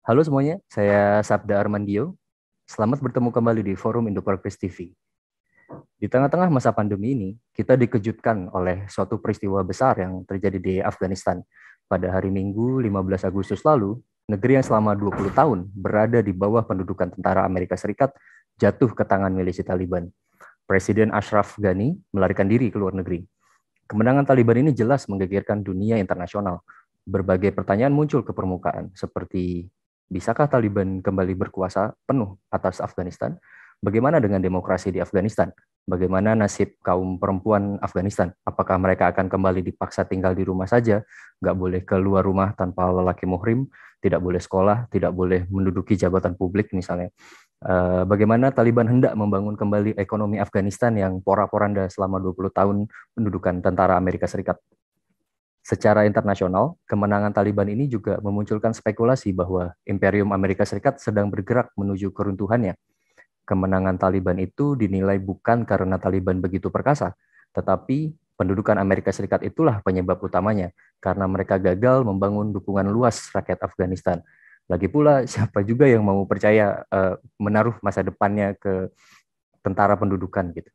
Halo semuanya, saya Sabda Armandio. Selamat bertemu kembali di Forum Indo-Progress TV. Di tengah-tengah masa pandemi ini, kita dikejutkan oleh suatu peristiwa besar yang terjadi di Afghanistan. Pada hari Minggu 15 Agustus lalu, negeri yang selama 20 tahun berada di bawah pendudukan tentara Amerika Serikat jatuh ke tangan milisi Taliban. Presiden Ashraf Ghani melarikan diri ke luar negeri. Kemenangan Taliban ini jelas menggegerkan dunia internasional. Berbagai pertanyaan muncul ke permukaan, seperti bisakah Taliban kembali berkuasa penuh atas Afghanistan? Bagaimana dengan demokrasi di Afghanistan? Bagaimana nasib kaum perempuan Afghanistan? Apakah mereka akan kembali dipaksa tinggal di rumah saja, nggak boleh keluar rumah tanpa lelaki muhrim, tidak boleh sekolah, tidak boleh menduduki jabatan publik misalnya? Bagaimana Taliban hendak membangun kembali ekonomi Afghanistan yang porak-poranda selama 20 tahun pendudukan tentara Amerika Serikat. Secara internasional, kemenangan Taliban ini juga memunculkan spekulasi bahwa Imperium Amerika Serikat sedang bergerak menuju keruntuhannya. Kemenangan Taliban itu dinilai bukan karena Taliban begitu perkasa, tetapi pendudukan Amerika Serikat itulah penyebab utamanya, karena mereka gagal membangun dukungan luas rakyat Afghanistan. Lagi pula, siapa juga yang mau percaya menaruh masa depannya ke tentara pendudukan gitu.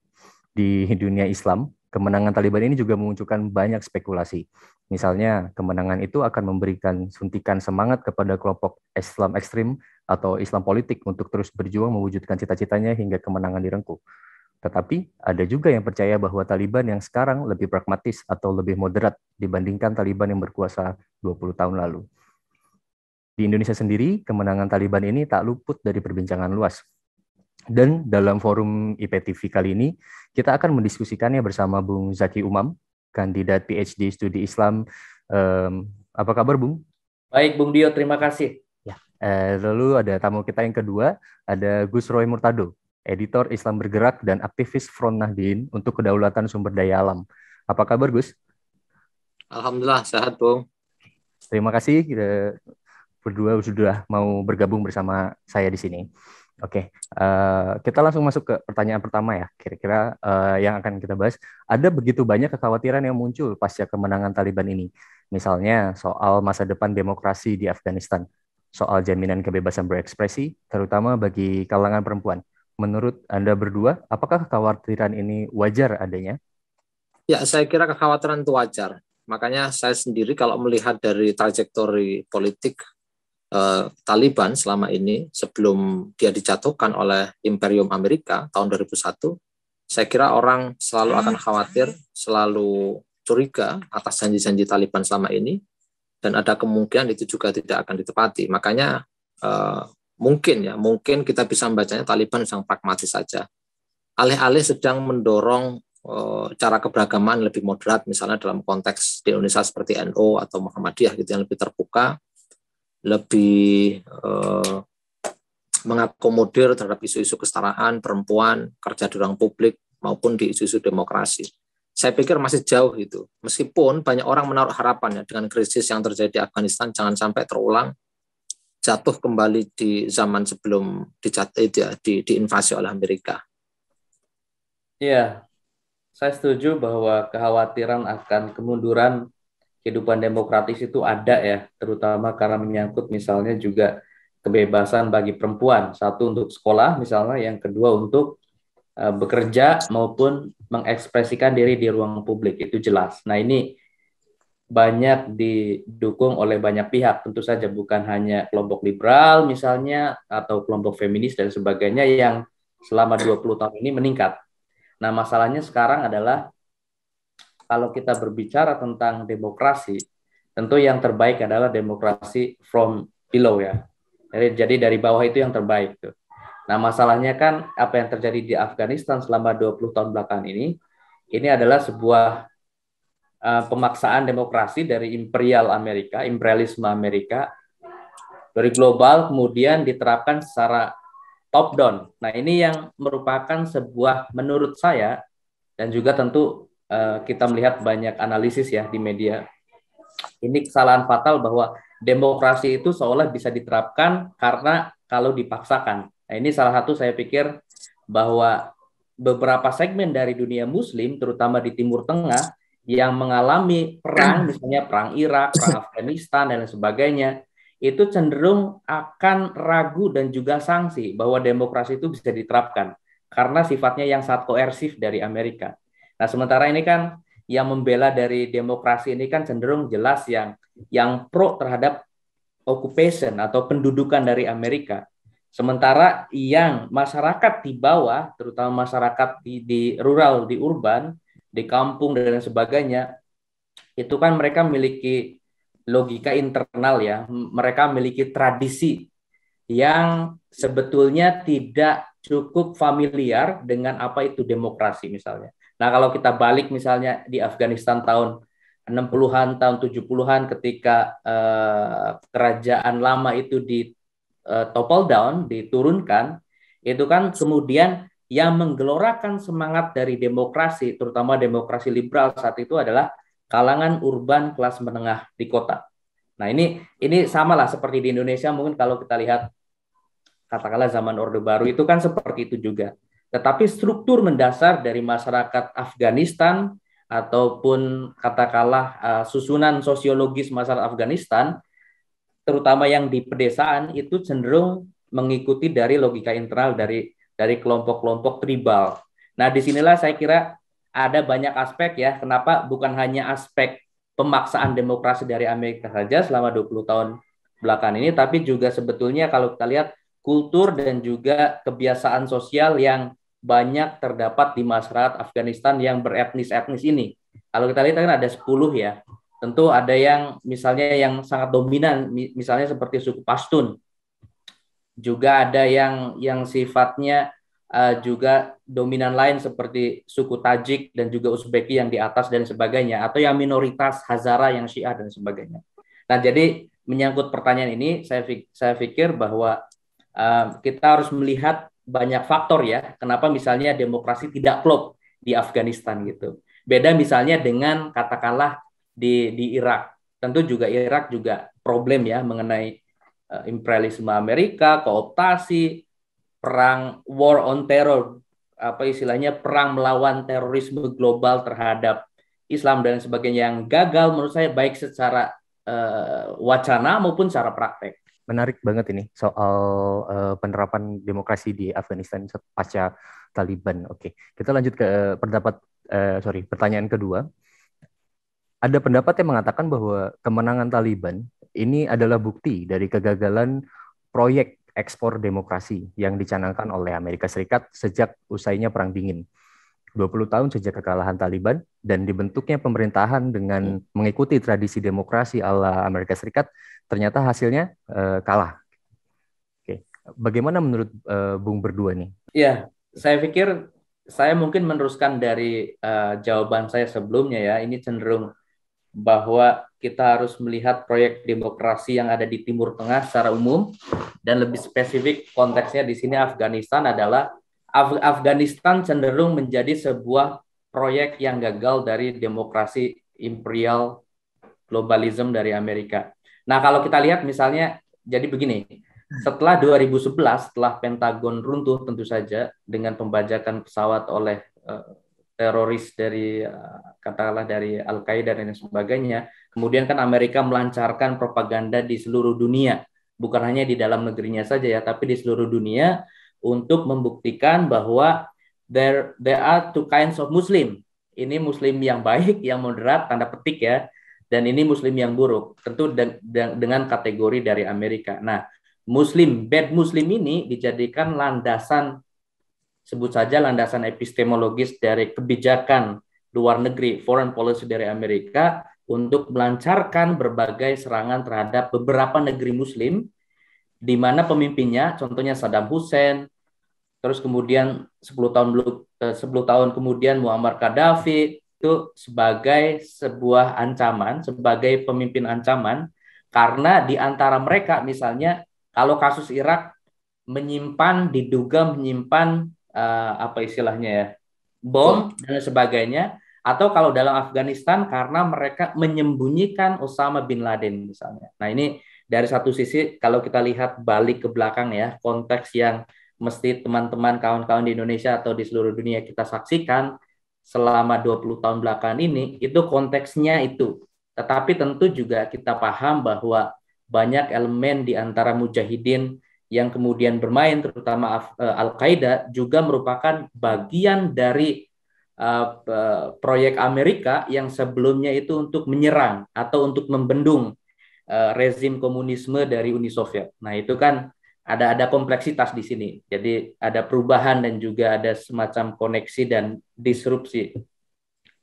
Di dunia Islam, kemenangan Taliban ini juga memunculkan banyak spekulasi. Misalnya, kemenangan itu akan memberikan suntikan semangat kepada kelompok Islam ekstrim atau Islam politik untuk terus berjuang mewujudkan cita-citanya hingga kemenangan direngkuh. Tetapi ada juga yang percaya bahwa Taliban yang sekarang lebih pragmatis atau lebih moderat dibandingkan Taliban yang berkuasa 20 tahun lalu. Di Indonesia sendiri, kemenangan Taliban ini tak luput dari perbincangan luas. Dan dalam forum IPTV kali ini, kita akan mendiskusikannya bersama Bung Zaki Umam, kandidat PhD Studi Islam. Apa kabar, Bung? Baik, Bung Dio, terima kasih. Ya. Lalu ada tamu kita yang kedua, ada Gus Roy Murtado, editor Islam Bergerak dan aktivis Front Nahdien untuk Kedaulatan Sumber Daya Alam. Apa kabar, Gus? Alhamdulillah, sehat, Bung. Terima kasih kita berdua sudah mau bergabung bersama saya di sini. Oke, kita langsung masuk ke pertanyaan pertama ya. Kira-kira yang akan kita bahas, ada begitu banyak kekhawatiran yang muncul pasca kemenangan Taliban ini. Misalnya soal masa depan demokrasi di Afghanistan, soal jaminan kebebasan berekspresi, terutama bagi kalangan perempuan. Menurut Anda berdua, apakah kekhawatiran ini wajar adanya? Ya, saya kira kekhawatiran itu wajar. Makanya saya sendiri kalau melihat dari trajektori politik Taliban selama ini sebelum dia dijatuhkan oleh Imperium Amerika tahun 2001, saya kira orang selalu akan khawatir, selalu curiga atas janji-janji Taliban selama ini, dan ada kemungkinan itu juga tidak akan ditepati. Makanya mungkin kita bisa membacanya Taliban sedang pragmatis saja. Alih-alih sedang mendorong cara keberagaman lebih moderat, misalnya dalam konteks di Indonesia seperti NU atau Muhammadiyah gitu, yang lebih terbuka, lebih mengakomodir terhadap isu-isu kesetaraan perempuan, kerja di ruang publik, maupun di isu-isu demokrasi. Saya pikir masih jauh itu. Meskipun banyak orang menaruh harapan ya, dengan krisis yang terjadi di Afghanistan jangan sampai terulang, jatuh kembali di zaman sebelum diinvasi oleh Amerika. Ya, saya setuju bahwa kekhawatiran akan kemunduran kehidupan demokratis itu ada ya, terutama karena menyangkut misalnya juga kebebasan bagi perempuan. Satu, untuk sekolah misalnya, yang kedua untuk bekerja maupun mengekspresikan diri di ruang publik, itu jelas. Nah, ini banyak didukung oleh banyak pihak, tentu saja bukan hanya kelompok liberal misalnya atau kelompok feminis dan sebagainya yang selama 20 tahun ini meningkat. Nah, masalahnya sekarang adalah kalau kita berbicara tentang demokrasi, tentu yang terbaik adalah demokrasi from below ya. Jadi dari bawah itu yang terbaik tuh. Nah, masalahnya kan apa yang terjadi di Afghanistan selama 20 tahun belakangan ini adalah sebuah pemaksaan demokrasi dari imperialisme Amerika dari global kemudian diterapkan secara top down. Nah, ini yang merupakan sebuah, menurut saya, dan juga tentu kita melihat banyak analisis ya di media, ini kesalahan fatal bahwa demokrasi itu seolah bisa diterapkan karena kalau dipaksakan. Nah, ini salah satu saya pikir bahwa beberapa segmen dari dunia Muslim, terutama di Timur Tengah, yang mengalami perang, misalnya perang Irak, perang Afghanistan, dan sebagainya, itu cenderung akan ragu dan juga sanksi bahwa demokrasi itu bisa diterapkan karena sifatnya yang sangat koersif dari Amerika. Nah, sementara ini kan yang membela dari demokrasi ini kan cenderung jelas yang pro terhadap occupation atau pendudukan dari Amerika. Sementara yang masyarakat di bawah, terutama masyarakat di rural, di urban, di kampung dan sebagainya, itu kan mereka memiliki logika internal ya, mereka memiliki tradisi yang sebetulnya tidak cukup familiar dengan apa itu demokrasi misalnya. Nah, kalau kita balik misalnya di Afghanistan tahun 60-an, tahun 70-an ketika kerajaan lama itu di topple down, diturunkan, itu kan kemudian yang menggelorakan semangat dari demokrasi, terutama demokrasi liberal saat itu adalah kalangan urban kelas menengah di kota. Nah, ini sama lah seperti di Indonesia, mungkin kalau kita lihat katakanlah zaman Orde Baru itu kan seperti itu juga. Tetapi struktur mendasar dari masyarakat Afghanistan ataupun katakanlah susunan sosiologis masyarakat Afghanistan, terutama yang di pedesaan itu cenderung mengikuti dari logika internal dari kelompok-kelompok tribal. Nah, disinilah saya kira ada banyak aspek ya, kenapa bukan hanya aspek pemaksaan demokrasi dari Amerika saja selama 20 tahun belakangan ini, tapi juga sebetulnya kalau kita lihat kultur dan juga kebiasaan sosial yang banyak terdapat di masyarakat Afghanistan yang beretnis-etnis ini. Kalau kita lihat kan ada 10 ya, tentu ada yang misalnya yang sangat dominan, misalnya seperti suku Pashtun, juga ada yang sifatnya juga dominan lain seperti suku Tajik dan juga Uzbeki yang di atas dan sebagainya, atau yang minoritas Hazara yang Syiah dan sebagainya. Nah, jadi menyangkut pertanyaan ini, saya pikir bahwa kita harus melihat banyak faktor ya, kenapa misalnya demokrasi tidak klop di Afghanistan gitu. Beda misalnya dengan katakanlah di Irak. Tentu juga Irak juga problem ya mengenai imperialisme Amerika, kooptasi, perang war on terror, apa istilahnya perang melawan terorisme global terhadap Islam dan sebagainya yang gagal menurut saya baik secara wacana maupun secara praktek. Menarik banget ini soal penerapan demokrasi di Afghanistan pasca Taliban. Oke, kita lanjut ke pertanyaan kedua. Ada pendapat yang mengatakan bahwa kemenangan Taliban ini adalah bukti dari kegagalan proyek ekspor demokrasi yang dicanangkan oleh Amerika Serikat sejak usainya Perang Dingin. 20 tahun sejak kekalahan Taliban dan dibentuknya pemerintahan dengan mengikuti tradisi demokrasi ala Amerika Serikat, ternyata hasilnya kalah. Oke. Bagaimana menurut Bung berdua nih? Ya, saya pikir saya mungkin meneruskan dari jawaban saya sebelumnya ya. Ini cenderung bahwa kita harus melihat proyek demokrasi yang ada di Timur Tengah secara umum, dan lebih spesifik konteksnya di sini Afghanistan adalah Afghanistan cenderung menjadi sebuah proyek yang gagal dari demokrasi imperial globalism dari Amerika. Nah, kalau kita lihat misalnya, jadi begini, setelah 2011, setelah Pentagon runtuh tentu saja dengan pembajakan pesawat oleh teroris dari katakanlah dari Al-Qaeda dan sebagainya, kemudian kan Amerika melancarkan propaganda di seluruh dunia, bukan hanya di dalam negerinya saja ya, tapi di seluruh dunia untuk membuktikan bahwa there are two kinds of Muslim. Ini Muslim yang baik, yang moderat, tanda petik ya, dan ini Muslim yang buruk, tentu dengan kategori dari Amerika. Nah, bad Muslim ini dijadikan landasan, sebut saja landasan epistemologis dari kebijakan luar negeri, foreign policy dari Amerika, untuk melancarkan berbagai serangan terhadap beberapa negeri Muslim, di mana pemimpinnya, contohnya Saddam Hussein, terus kemudian 10 tahun kemudian Muammar Gaddafi, itu sebagai sebuah ancaman, sebagai pemimpin ancaman, karena di antara mereka misalnya kalau kasus Irak diduga menyimpan apa istilahnya ya, bom dan sebagainya, atau kalau dalam Afghanistan karena mereka menyembunyikan Osama bin Laden misalnya. Nah, ini dari satu sisi kalau kita lihat balik ke belakang ya, konteks yang mesti teman-teman kawan-kawan di Indonesia atau di seluruh dunia kita saksikan selama 20 tahun belakangan ini, itu konteksnya itu. Tetapi tentu juga kita paham bahwa banyak elemen di antara mujahidin yang kemudian bermain, terutama Al-Qaeda, juga merupakan bagian dari proyek Amerika yang sebelumnya itu untuk menyerang atau untuk membendung rezim komunisme dari Uni Soviet. Nah, itu kan ada kompleksitas di sini. Jadi ada perubahan dan juga ada semacam koneksi dan disrupsi.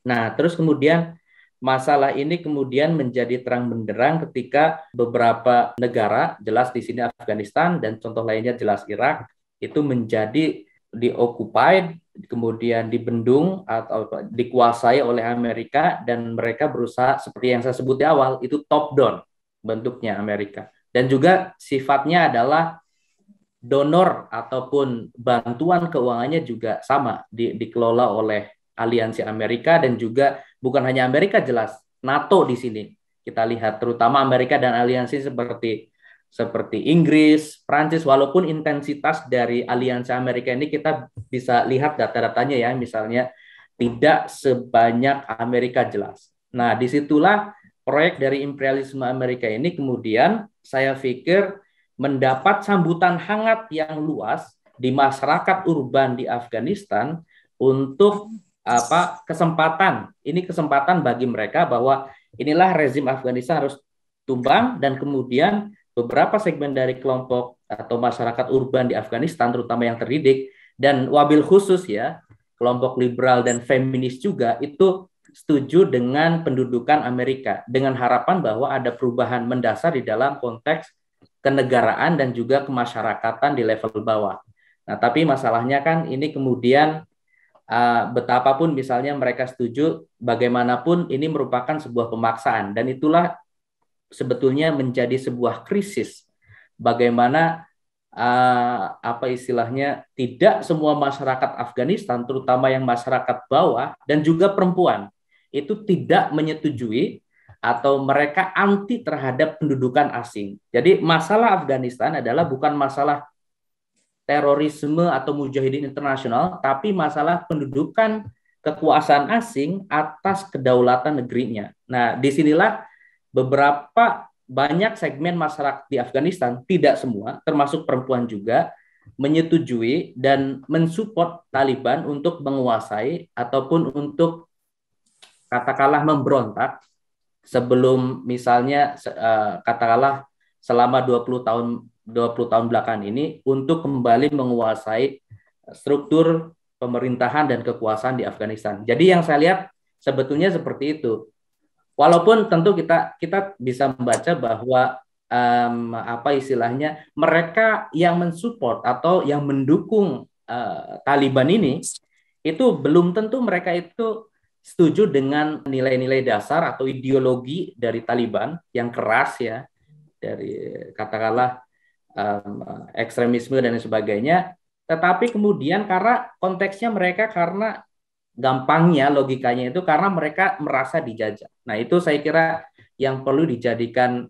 Nah, terus kemudian masalah ini kemudian menjadi terang benderang ketika beberapa negara, jelas di sini Afghanistan dan contoh lainnya jelas Irak, itu menjadi dioccupied, kemudian dibendung atau dikuasai oleh Amerika, dan mereka berusaha seperti yang saya sebut di awal, itu top down bentuknya Amerika. Dan juga sifatnya adalah donor ataupun bantuan keuangannya juga sama dikelola oleh aliansi Amerika, dan juga bukan hanya Amerika, jelas NATO di sini kita lihat, terutama Amerika dan aliansi seperti Inggris, Prancis, walaupun intensitas dari aliansi Amerika ini kita bisa lihat data-datanya ya, misalnya tidak sebanyak Amerika jelas. Nah, disitulah proyek dari imperialisme Amerika ini kemudian saya pikir mendapat sambutan hangat yang luas di masyarakat urban di Afghanistan untuk kesempatan bagi mereka bahwa inilah rezim Afghanistan harus tumbang, dan kemudian beberapa segmen dari kelompok atau masyarakat urban di Afghanistan, terutama yang terdidik dan wabil khusus ya, kelompok liberal dan feminis juga, itu setuju dengan pendudukan Amerika dengan harapan bahwa ada perubahan mendasar di dalam konteks kenegaraan dan juga kemasyarakatan di level bawah. Nah, tapi masalahnya kan ini kemudian betapapun misalnya mereka setuju, bagaimanapun ini merupakan sebuah pemaksaan, dan itulah sebetulnya menjadi sebuah krisis. Bagaimana tidak semua masyarakat Afghanistan, terutama yang masyarakat bawah dan juga perempuan, itu tidak menyetujui atau mereka anti terhadap pendudukan asing. Jadi masalah Afghanistan adalah bukan masalah terorisme atau mujahidin internasional, tapi masalah pendudukan kekuasaan asing atas kedaulatan negerinya. Nah, disinilah beberapa banyak segmen masyarakat di Afghanistan, tidak semua, termasuk perempuan juga, menyetujui dan mensupport Taliban untuk menguasai ataupun untuk katakanlah memberontak sebelum misalnya katakanlah selama 20 tahun belakangan ini untuk kembali menguasai struktur pemerintahan dan kekuasaan di Afghanistan. Jadi yang saya lihat sebetulnya seperti itu. Walaupun tentu kita bisa membaca bahwa mereka yang mensupport atau yang mendukung Taliban ini itu belum tentu mereka itu setuju dengan nilai-nilai dasar atau ideologi dari Taliban yang keras ya, dari katakanlah ekstremisme dan sebagainya, tetapi kemudian karena konteksnya mereka, karena gampangnya logikanya itu karena mereka merasa dijajah. Nah, itu saya kira yang perlu dijadikan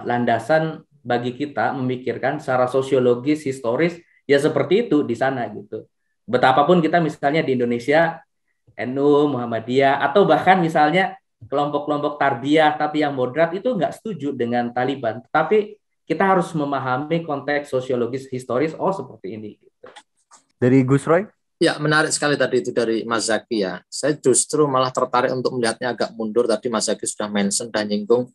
landasan bagi kita memikirkan secara sosiologis, historis, ya seperti itu di sana gitu. Betapapun kita misalnya di Indonesia NU, Muhammadiyah, atau bahkan misalnya kelompok-kelompok tarbiyah tapi yang moderat itu nggak setuju dengan Taliban. Tapi kita harus memahami konteks sosiologis historis seperti ini. Dari Gus Roy? Ya, menarik sekali tadi itu dari Mas Zaki ya. Saya justru malah tertarik untuk melihatnya agak mundur. Tadi Mas Zaki sudah mention dan nyinggung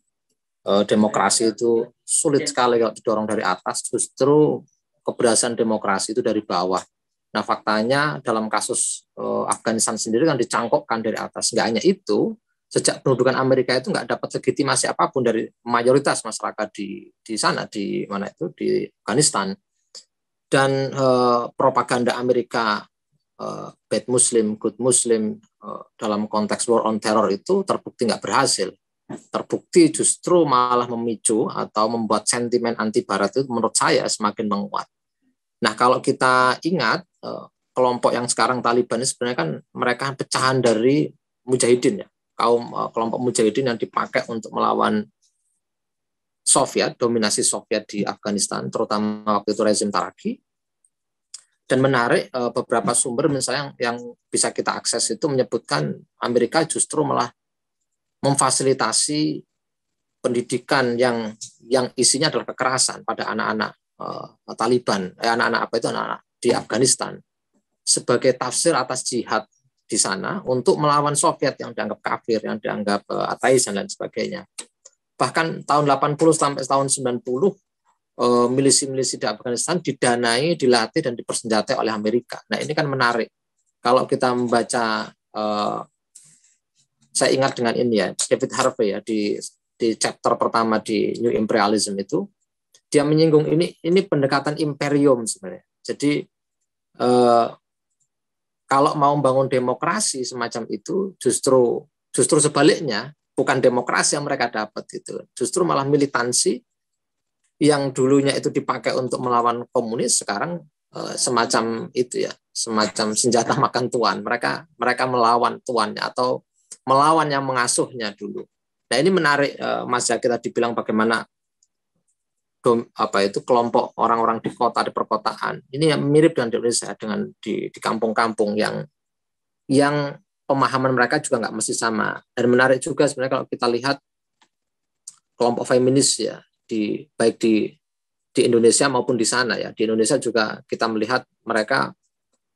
demokrasi itu sulit sekali kalau didorong dari atas. Justru keberhasilan demokrasi itu dari bawah. Nah, faktanya dalam kasus Afghanistan sendiri kan dicangkokkan dari atas. Nggak hanya itu, sejak pendudukan Amerika itu nggak dapat legitimasi apapun dari mayoritas masyarakat di sana, di Afghanistan. Dan propaganda Amerika bad Muslim, good Muslim dalam konteks war on terror itu terbukti nggak berhasil. Terbukti justru malah memicu atau membuat sentimen anti Barat itu menurut saya semakin menguat. Nah, kalau kita ingat kelompok yang sekarang Taliban ini sebenarnya kan mereka pecahan dari mujahidin ya, kelompok mujahidin yang dipakai untuk melawan Soviet, dominasi Soviet di Afghanistan, terutama waktu itu rezim Taraki. Dan menarik, beberapa sumber misalnya yang bisa kita akses itu menyebutkan Amerika justru malah memfasilitasi pendidikan yang isinya adalah kekerasan pada anak-anak Taliban, anak-anak di Afghanistan sebagai tafsir atas jihad di sana untuk melawan Soviet yang dianggap kafir, yang dianggap ateis dan lain sebagainya. Bahkan tahun 80 sampai tahun 90 milisi-milisi di Afghanistan didanai, dilatih dan dipersenjatai oleh Amerika. Nah, ini kan menarik. Kalau kita membaca saya ingat dengan ini ya, David Harvey ya di chapter pertama di New Imperialism itu dia menyinggung ini pendekatan imperium sebenarnya. Jadi kalau mau membangun demokrasi semacam itu justru sebaliknya, bukan demokrasi yang mereka dapat itu, justru malah militansi yang dulunya itu dipakai untuk melawan komunis sekarang semacam itu ya, semacam senjata makan tuan. Mereka melawan tuannya atau melawan yang mengasuhnya dulu. Nah, ini menarik Mas Zaki tadi bilang bagaimana kelompok orang-orang di kota, di perkotaan. Ini yang mirip dengan di Indonesia, dengan di kampung-kampung yang pemahaman mereka juga nggak mesti sama. Dan menarik juga sebenarnya kalau kita lihat kelompok feminis ya, baik di Indonesia maupun di sana ya. Di Indonesia juga kita melihat mereka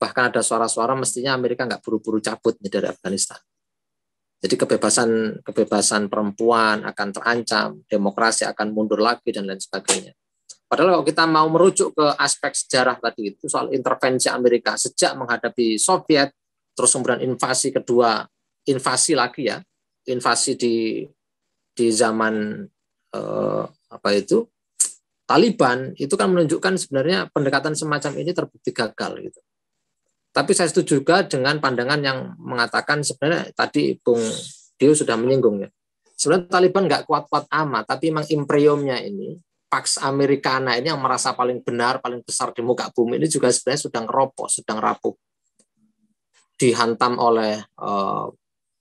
bahkan ada suara-suara mestinya Amerika nggak buru-buru cabut dari Afghanistan. Jadi kebebasan perempuan akan terancam, demokrasi akan mundur lagi dan lain sebagainya. Padahal kalau kita mau merujuk ke aspek sejarah tadi itu soal intervensi Amerika sejak menghadapi Soviet, terus kemudian invasi lagi ya, invasi di zaman Taliban itu kan menunjukkan sebenarnya pendekatan semacam ini terbukti gagal gitu. Tapi saya setuju juga dengan pandangan yang mengatakan sebenarnya tadi Bung Dio sudah menyinggung ya. Sebenarnya Taliban nggak kuat-kuat amat, tapi memang imperiumnya ini, Pax Americana ini yang merasa paling benar, paling besar di muka bumi ini juga sebenarnya sedang ropos, sedang rapuh. Dihantam oleh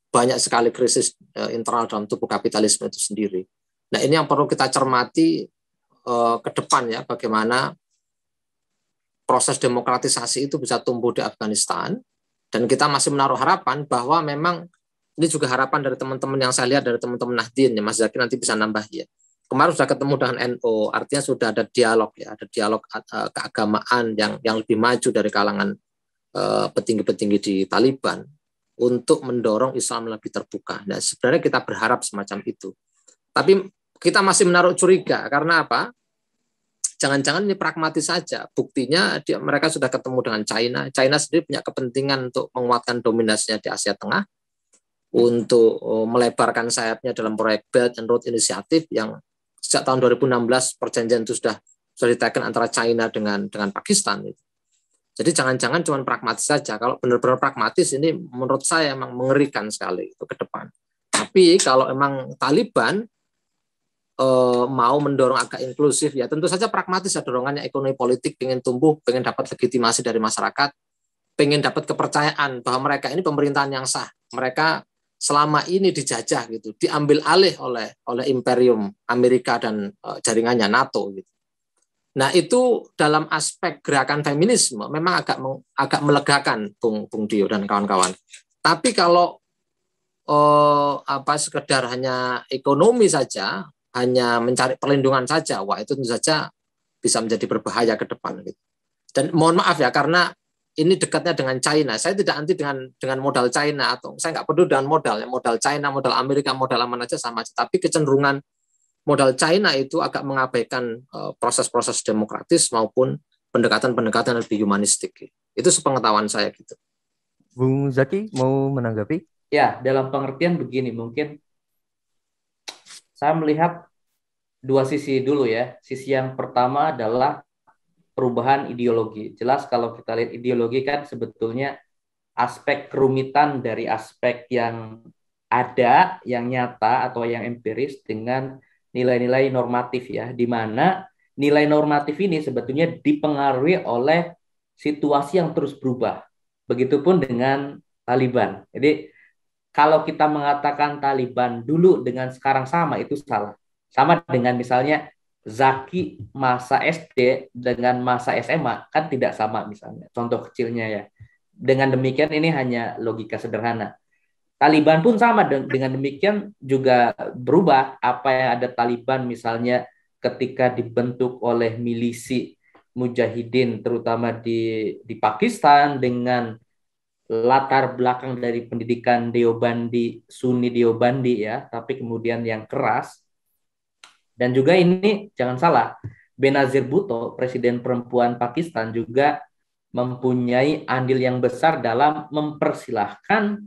banyak sekali krisis internal dalam tubuh kapitalisme itu sendiri. Nah, ini yang perlu kita cermati ke depan ya, bagaimana proses demokratisasi itu bisa tumbuh di Afghanistan, dan kita masih menaruh harapan bahwa memang ini juga harapan dari teman-teman yang saya lihat dari teman-teman Nahdien ya, Mas Zaki nanti bisa nambah ya. Kemarin sudah ketemu dengan NU, artinya sudah ada dialog ya, ada dialog keagamaan yang lebih maju dari kalangan petinggi-petinggi di Taliban untuk mendorong Islam lebih terbuka. Nah, sebenarnya kita berharap semacam itu. Tapi kita masih menaruh curiga karena apa? Jangan-jangan ini pragmatis saja. Buktinya mereka sudah ketemu dengan China. China sendiri punya kepentingan untuk menguatkan dominasinya di Asia Tengah, untuk melebarkan sayapnya dalam proyek Belt and Road Initiative yang sejak tahun 2016 perjanjian itu sudah ditekan antara China dengan Pakistan. Jadi jangan-jangan cuma pragmatis saja. Kalau benar-benar pragmatis ini menurut saya memang mengerikan sekali itu ke depan. Tapi kalau memang Taliban mau mendorong agak inklusif ya tentu saja pragmatis ya dorongannya, ekonomi politik, pengen tumbuh, pengen dapat legitimasi dari masyarakat, pengen dapat kepercayaan bahwa mereka ini pemerintahan yang sah, mereka selama ini dijajah gitu, diambil alih oleh imperium Amerika dan jaringannya NATO gitu. Nah, itu dalam aspek gerakan feminisme memang agak melegakan Bung Dio dan kawan-kawan. Tapi kalau sekedar hanya ekonomi saja, hanya mencari perlindungan saja, wah itu tentu saja bisa menjadi berbahaya ke depan. Gitu. Dan mohon maaf ya, karena ini dekatnya dengan China. Saya tidak anti dengan modal China, atau saya nggak peduli dengan modal China, modal Amerika, modal mana aja sama aja. Tapi kecenderungan modal China itu agak mengabaikan proses-proses demokratis maupun pendekatan-pendekatan lebih humanistik. Itu sepengetahuan saya gitu. Bung Zaki mau menanggapi? Ya, dalam pengertian begini, mungkin saya melihat dua sisi dulu ya. Sisi yang pertama adalah perubahan ideologi. Jelas kalau kita lihat ideologi kan sebetulnya aspek kerumitan dari aspek yang ada, yang nyata atau yang empiris dengan nilai-nilai normatif ya, di mana nilai normatif ini sebetulnya dipengaruhi oleh situasi yang terus berubah. Begitupun dengan Taliban. Jadi kalau kita mengatakan Taliban dulu dengan sekarang sama, itu salah. Sama dengan misalnya Zaki masa SD dengan masa SMA, kan tidak sama misalnya. Contoh kecilnya ya. Dengan demikian ini hanya logika sederhana. Taliban pun sama dengan demikian juga berubah. Apa yang ada Taliban misalnya ketika dibentuk oleh milisi mujahidin terutama di Pakistan dengan latar belakang dari pendidikan Deobandi, Sunni Deobandi ya, tapi kemudian yang keras. Dan juga ini jangan salah, Benazir Bhutto, presiden perempuan Pakistan juga mempunyai andil yang besar dalam mempersilahkan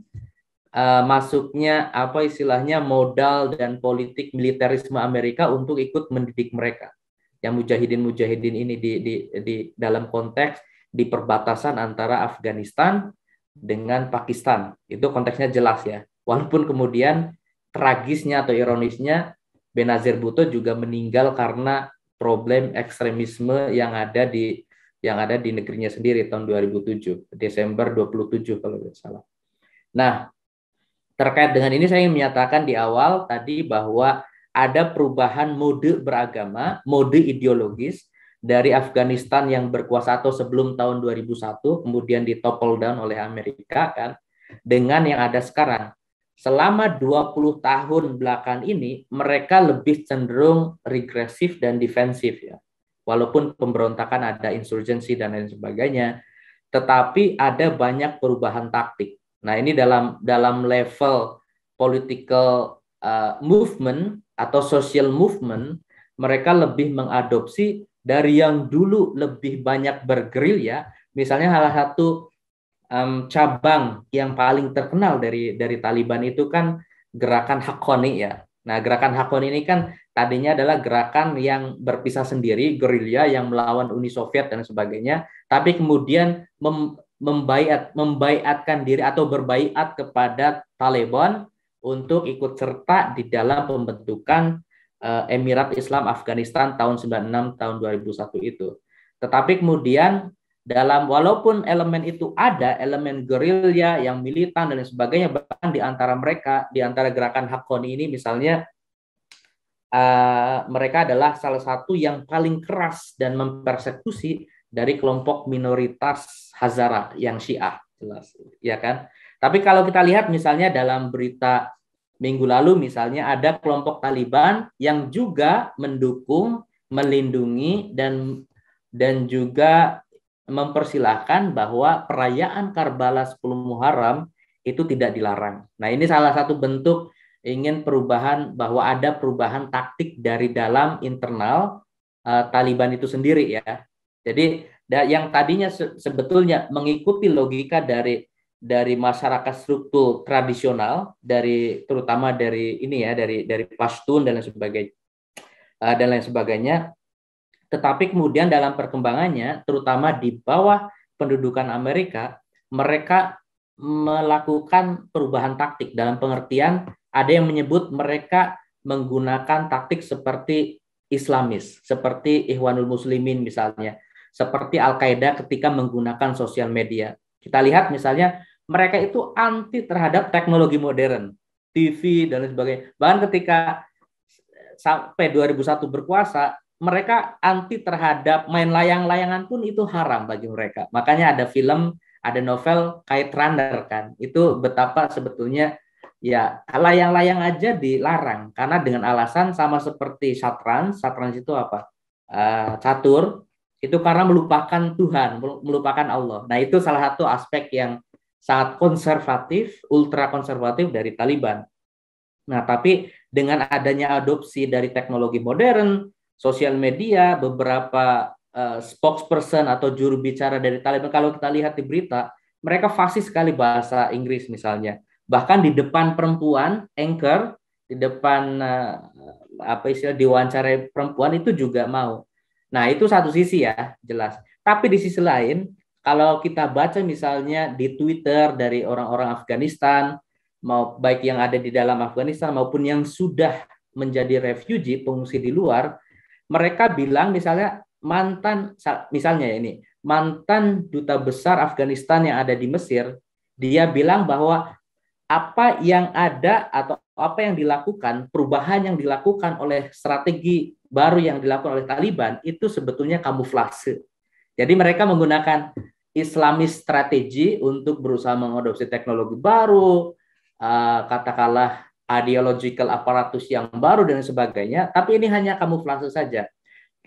masuknya apa istilahnya modal dan politik militerisme Amerika untuk ikut mendidik mereka. Yang mujahidin-mujahidin ini di dalam konteks di perbatasan antara Afghanistan dengan Pakistan. Itu konteksnya jelas ya. Walaupun kemudian tragisnya atau ironisnya Benazir Bhutto juga meninggal karena problem ekstremisme yang ada di negerinya sendiri tahun 2007, Desember 27 kalau tidak salah. Nah, terkait dengan ini saya ingin menyatakan di awal tadi bahwa ada perubahan mode beragama, mode ideologis dari Afghanistan yang berkuasa atau sebelum tahun 2001 kemudian ditopple down oleh Amerika kan, dengan yang ada sekarang. Selama 20 tahun belakangan ini mereka lebih cenderung regresif dan defensif ya. Walaupun pemberontakan ada insurgensi dan lain sebagainya, tetapi ada banyak perubahan taktik. Nah, ini dalam level political movement atau social movement, mereka lebih mengadopsi dari yang dulu lebih banyak bergerilya. Misalnya salah satu cabang yang paling terkenal dari Taliban itu kan gerakan Haqqani ya. Nah, gerakan Haqqani ini kan tadinya adalah gerakan yang berpisah sendiri, gerilya yang melawan Uni Soviet dan sebagainya, tapi kemudian membaiatkan diri atau berbaiat kepada Taliban untuk ikut serta di dalam pembentukan Emirat Islam Afghanistan tahun 96 tahun 2001 itu. Tetapi kemudian walaupun elemen itu ada, elemen gerilya yang militan dan sebagainya, bahkan di antara mereka, di antara gerakan Haqqani ini misalnya mereka adalah salah satu yang paling keras dan mempersekusi dari kelompok minoritas Hazara yang Syiah, jelas, ya kan? Tapi kalau kita lihat misalnya dalam berita minggu lalu misalnya ada kelompok Taliban yang juga mendukung, melindungi dan juga mempersilahkan bahwa perayaan Karbala 10 Muharram itu tidak dilarang. Nah, ini salah satu bentuk ingin perubahan, bahwa ada perubahan taktik dari dalam internal Taliban itu sendiri ya. Jadi yang tadinya sebetulnya mengikuti logika dari masyarakat struktur tradisional, terutama dari ini ya, dari Pashtun dan lain sebagainya. Tetapi kemudian dalam perkembangannya, terutama di bawah pendudukan Amerika, mereka melakukan perubahan taktik dalam pengertian ada yang menyebut mereka menggunakan taktik seperti Islamis, seperti Ikhwanul Muslimin misalnya, seperti Al-Qaeda ketika menggunakan sosial media. Kita lihat misalnya mereka itu anti terhadap teknologi modern, TV dan lain sebagainya. Bahkan ketika sampai 2001 berkuasa, mereka anti terhadap main layang-layangan pun itu haram bagi mereka. Makanya ada film, ada novel Kite Runner kan. Itu betapa sebetulnya ya layang-layang aja dilarang karena dengan alasan sama seperti satrans itu apa? Catur, itu karena melupakan Tuhan, melupakan Allah. Nah, itu salah satu aspek yang sangat konservatif, ultra konservatif dari Taliban. Nah, tapi dengan adanya adopsi dari teknologi modern, sosial media, beberapa spokesperson atau juru bicara dari Taliban, kalau kita lihat di berita, mereka fasih sekali bahasa Inggris misalnya. Bahkan di depan perempuan, anchor, di depan diwawancarai perempuan itu juga mau. Nah, itu satu sisi ya, jelas. Tapi di sisi lain, kalau kita baca misalnya di Twitter dari orang-orang Afghanistan, baik yang ada di dalam Afghanistan maupun yang sudah menjadi refugee, pengungsi di luar, mereka bilang misalnya mantan duta besar Afghanistan yang ada di Mesir, dia bilang bahwa apa yang ada atau apa yang dilakukan, perubahan yang dilakukan oleh strategi baru yang dilakukan oleh Taliban itu sebetulnya kamuflase. Jadi mereka menggunakan Islamis strategi untuk berusaha mengadopsi teknologi baru, katakanlah ideological aparatus yang baru dan sebagainya, tapi ini hanya kamuflase saja.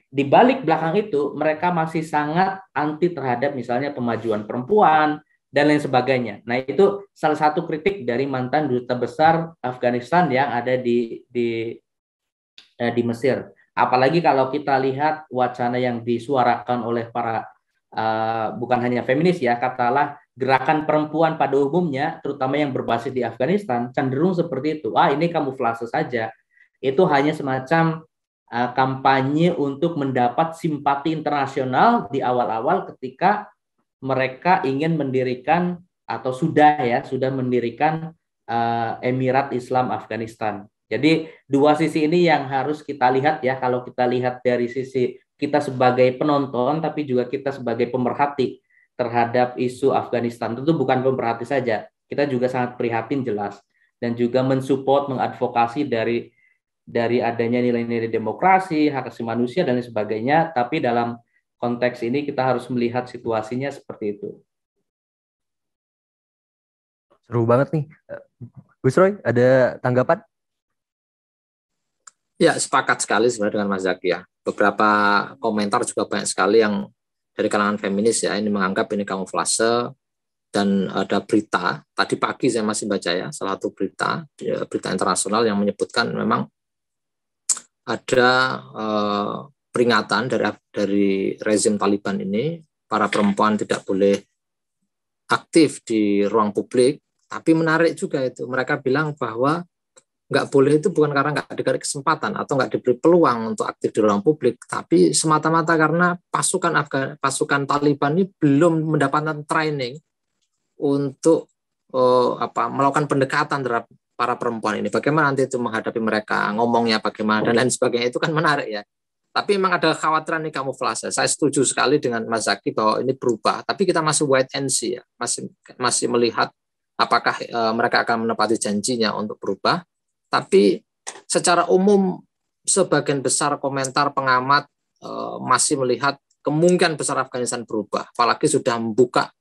Di balik belakang itu mereka masih sangat anti terhadap misalnya pemajuan perempuan dan lain sebagainya. Nah, itu salah satu kritik dari mantan duta besar Afghanistan yang ada di Mesir. Apalagi kalau kita lihat wacana yang disuarakan oleh para bukan hanya feminis ya, katakanlah gerakan perempuan pada umumnya, terutama yang berbasis di Afghanistan, cenderung seperti itu. Ini kamuflase saja. Itu hanya semacam kampanye untuk mendapat simpati internasional di awal-awal ketika mereka ingin mendirikan atau sudah mendirikan Emirat Islam Afghanistan. Jadi dua sisi ini yang harus kita lihat ya, kalau kita lihat dari sisi kita sebagai penonton tapi juga kita sebagai pemerhati terhadap isu Afghanistan. Tentu bukan pemerhati saja, kita juga sangat prihatin jelas dan juga mensupport, mengadvokasi dari adanya nilai-nilai demokrasi, hak asasi manusia dan lain sebagainya, tapi dalam konteks ini kita harus melihat situasinya seperti itu. Seru banget nih. Gus Roy, ada tanggapan? Ya, sepakat sekali sebenarnya dengan Mas Zaki ya. Beberapa komentar juga banyak sekali yang dari kalangan feminis ya, ini menganggap ini kamuflase, dan ada berita, tadi pagi saya masih baca ya, salah satu berita internasional yang menyebutkan memang ada peringatan dari rezim Taliban ini, para perempuan tidak boleh aktif di ruang publik, tapi menarik juga itu, mereka bilang bahwa nggak boleh itu bukan karena nggak diberi kesempatan atau nggak diberi peluang untuk aktif di ruang publik, tapi semata-mata karena pasukan Taliban ini belum mendapatkan training untuk melakukan pendekatan terhadap para perempuan ini. Bagaimana nanti itu menghadapi mereka, ngomongnya bagaimana dan lain sebagainya, itu kan menarik ya. Tapi memang ada kekhawatiran ini kamuflase. Saya setuju sekali dengan Mas Zaki bahwa ini berubah, tapi kita masih wait and see ya, masih melihat apakah mereka akan menepati janjinya untuk berubah. Tapi secara umum sebagian besar komentar pengamat masih melihat kemungkinan besar Afghanistan berubah, apalagi sudah membuka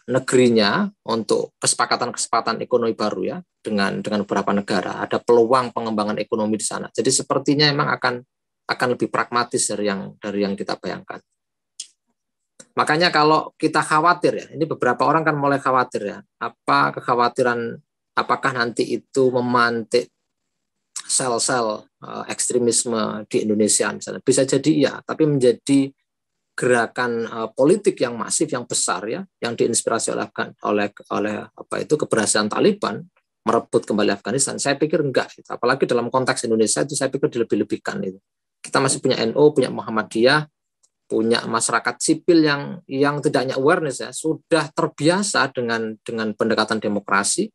negerinya untuk kesepakatan ekonomi baru ya dengan beberapa negara. Ada peluang pengembangan ekonomi di sana. Jadi sepertinya memang akan lebih pragmatis dari yang kita bayangkan. Makanya kalau kita khawatir ya, ini beberapa orang kan mulai khawatir ya, apakah nanti itu memantik sel-sel ekstremisme di Indonesia misalnya. Bisa jadi ya, tapi menjadi gerakan politik yang masif, yang besar ya, yang diinspirasi oleh keberhasilan Taliban merebut kembali Afghanistan. Saya pikir enggak, gitu. Apalagi dalam konteks Indonesia itu saya pikir dilebih-lebihkan itu. Kita masih punya NU, punya Muhammadiyah, punya masyarakat sipil yang tidak hanya awareness ya, sudah terbiasa dengan pendekatan demokrasi.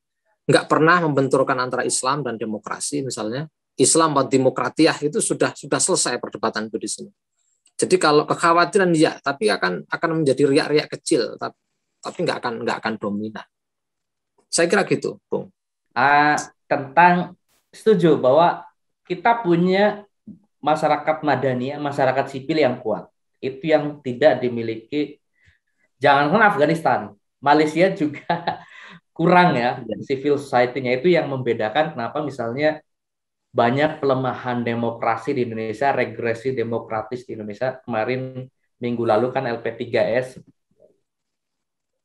Nggak pernah membenturkan antara Islam dan demokrasi misalnya. Islam dan demokratiyah itu sudah selesai perdebatan itu di sini. Jadi kalau kekhawatiran ya, tapi akan menjadi riak-riak kecil, tapi nggak akan dominan. Saya kira gitu, Bung. Tentang setuju bahwa kita punya masyarakat madani, masyarakat sipil yang kuat. Itu yang tidak dimiliki. Jangankan Afghanistan, Malaysia juga kurang ya, civil society-nya. Itu yang membedakan kenapa misalnya banyak pelemahan demokrasi di Indonesia, regresi demokratis di Indonesia. Kemarin minggu lalu kan LP3S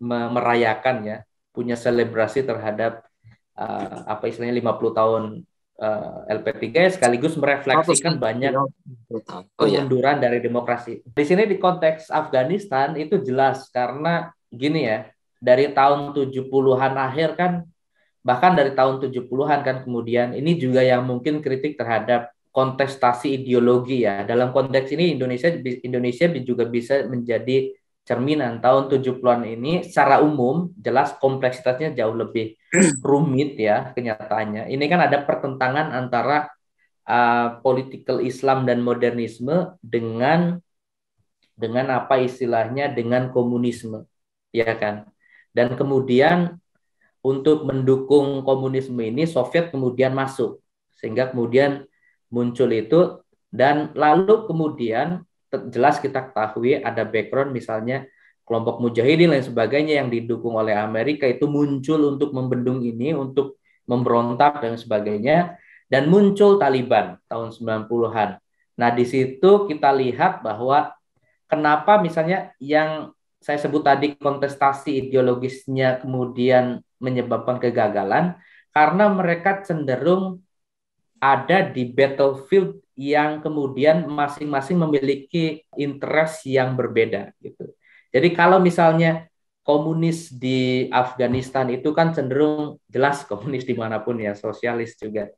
merayakan ya, punya selebrasi terhadap 50 tahun LP3S, sekaligus merefleksikan banyak kemunduran dari demokrasi. Di sini di konteks Afghanistan itu jelas karena gini ya, dari tahun 70-an akhir kan, bahkan dari tahun 70-an kan, kemudian ini juga yang mungkin kritik terhadap kontestasi ideologi ya. Dalam konteks ini Indonesia juga bisa menjadi cerminan. Tahun 70-an ini secara umum jelas kompleksitasnya jauh lebih rumit ya kenyataannya. Ini kan ada pertentangan antara political Islam dan modernisme dengan apa istilahnya, dengan komunisme ya kan. Dan kemudian untuk mendukung komunisme ini Soviet kemudian masuk, sehingga kemudian muncul itu. Dan lalu kemudian jelas kita ketahui ada background misalnya kelompok mujahidin dan sebagainya yang didukung oleh Amerika itu muncul untuk membendung ini, untuk memberontak dan sebagainya, dan muncul Taliban tahun 90-an. Nah, di situ kita lihat bahwa kenapa misalnya yang saya sebut tadi kontestasi ideologisnya kemudian menyebabkan kegagalan, karena mereka cenderung ada di battlefield yang kemudian masing-masing memiliki interest yang berbeda gitu. Jadi kalau misalnya komunis di Afghanistan itu kan cenderung jelas komunis dimanapun ya, sosialis juga,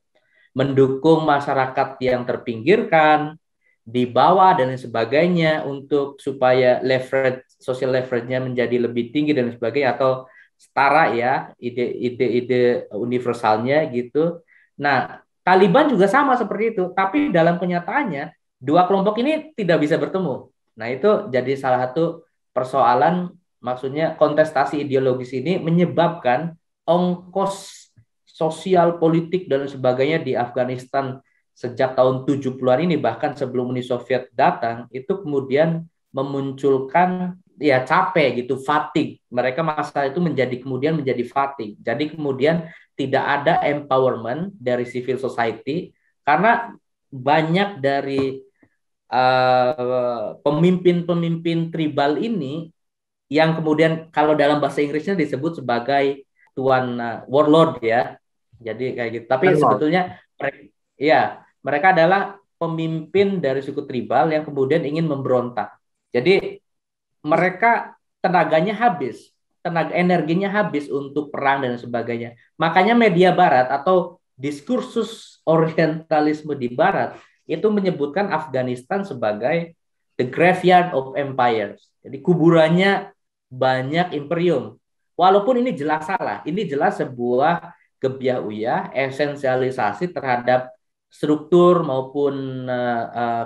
mendukung masyarakat yang terpinggirkan, di bawah dan sebagainya untuk supaya leverage, social leverage-nya menjadi lebih tinggi dan sebagainya, atau setara ya ide-ide universalnya gitu. Nah, Taliban juga sama seperti itu, tapi dalam kenyataannya dua kelompok ini tidak bisa bertemu. Nah, itu jadi salah satu persoalan, maksudnya kontestasi ideologis ini menyebabkan ongkos sosial, politik dan sebagainya di Afghanistan sejak tahun 70-an ini, bahkan sebelum Uni Soviet datang, itu kemudian memunculkan ya capek gitu, fatigue. Mereka masa itu kemudian menjadi fatigue. Jadi kemudian tidak ada empowerment dari civil society, karena banyak dari pemimpin-pemimpin tribal ini yang kemudian kalau dalam bahasa Inggrisnya disebut sebagai tuan warlord ya. Jadi kayak gitu. Tapi sebetulnya ya, mereka adalah pemimpin dari suku tribal yang kemudian ingin memberontak. Jadi mereka tenaganya habis, tenaga energinya habis untuk perang dan sebagainya. Makanya media barat atau diskursus orientalisme di barat itu menyebutkan Afghanistan sebagai the graveyard of empires. Jadi kuburannya banyak imperium. Walaupun ini jelas salah, ini jelas sebuah gebiah-uyah, esensialisasi terhadap struktur maupun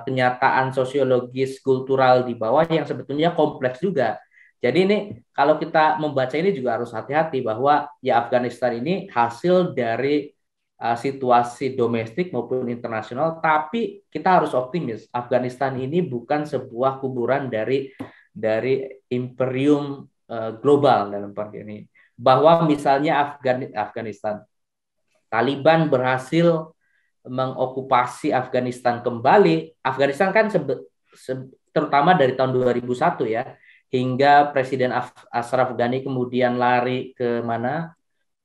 kenyataan sosiologis kultural di bawah yang sebetulnya kompleks juga. Jadi ini kalau kita membaca ini juga harus hati-hati bahwa ya Afghanistan ini hasil dari situasi domestik maupun internasional, tapi kita harus optimis. Afghanistan ini bukan sebuah kuburan dari imperium global dalam part ini. Bahwa misalnya Afghanistan, Taliban berhasil mengokupasi Afghanistan kembali. Afghanistan kan terutama dari tahun 2001 ya, hingga Presiden Ashraf Ghani kemudian lari ke mana?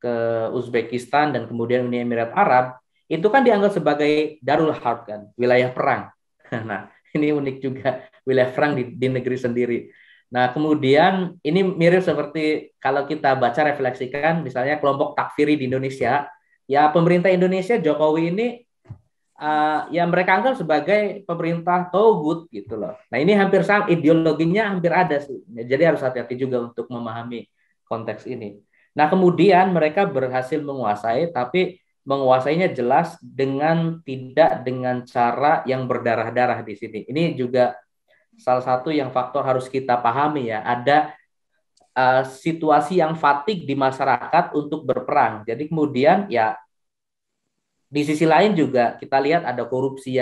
Ke Uzbekistan dan kemudian Uni Emirat Arab, itu kan dianggap sebagai Darul Harb kan, wilayah perang. Nah, ini unik juga, wilayah perang di negeri sendiri. Nah, kemudian ini mirip seperti kalau kita baca refleksikan misalnya kelompok takfiri di Indonesia, ya pemerintah Indonesia Jokowi ini ya mereka anggap sebagai pemerintah togut gitu loh. Nah, ini hampir sama, ideologinya hampir ada sih. Jadi harus hati-hati juga untuk memahami konteks ini. Nah, kemudian mereka berhasil menguasai, tapi menguasainya jelas tidak dengan cara yang berdarah-darah di sini. Ini juga salah satu yang faktor harus kita pahami ya. Ada situasi yang fatigue di masyarakat untuk berperang. Jadi kemudian ya di sisi lain juga kita lihat ada korupsi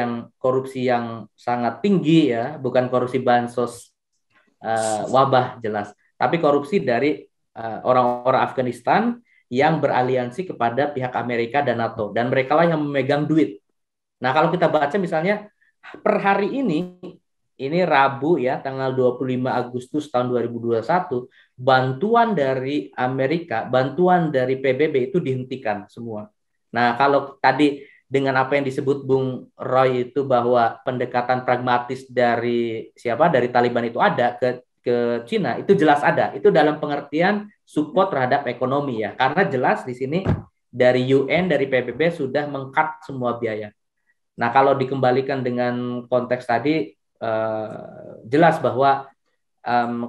yang sangat tinggi ya, bukan korupsi bansos wabah jelas, tapi korupsi dari orang-orang Afghanistan yang beraliansi kepada pihak Amerika dan NATO, dan mereka lah yang memegang duit. Nah, kalau kita baca misalnya per hari ini Rabu ya, tanggal 25 Agustus tahun 2021, bantuan dari Amerika, bantuan dari PBB itu dihentikan semua. Nah, kalau tadi dengan apa yang disebut Bung Roy itu bahwa pendekatan pragmatis dari Taliban itu ada ke Cina, itu jelas ada. Itu dalam pengertian support terhadap ekonomi ya. Karena jelas di sini dari UN, dari PBB sudah meng-cut semua biaya. Nah, kalau dikembalikan dengan konteks tadi jelas bahwa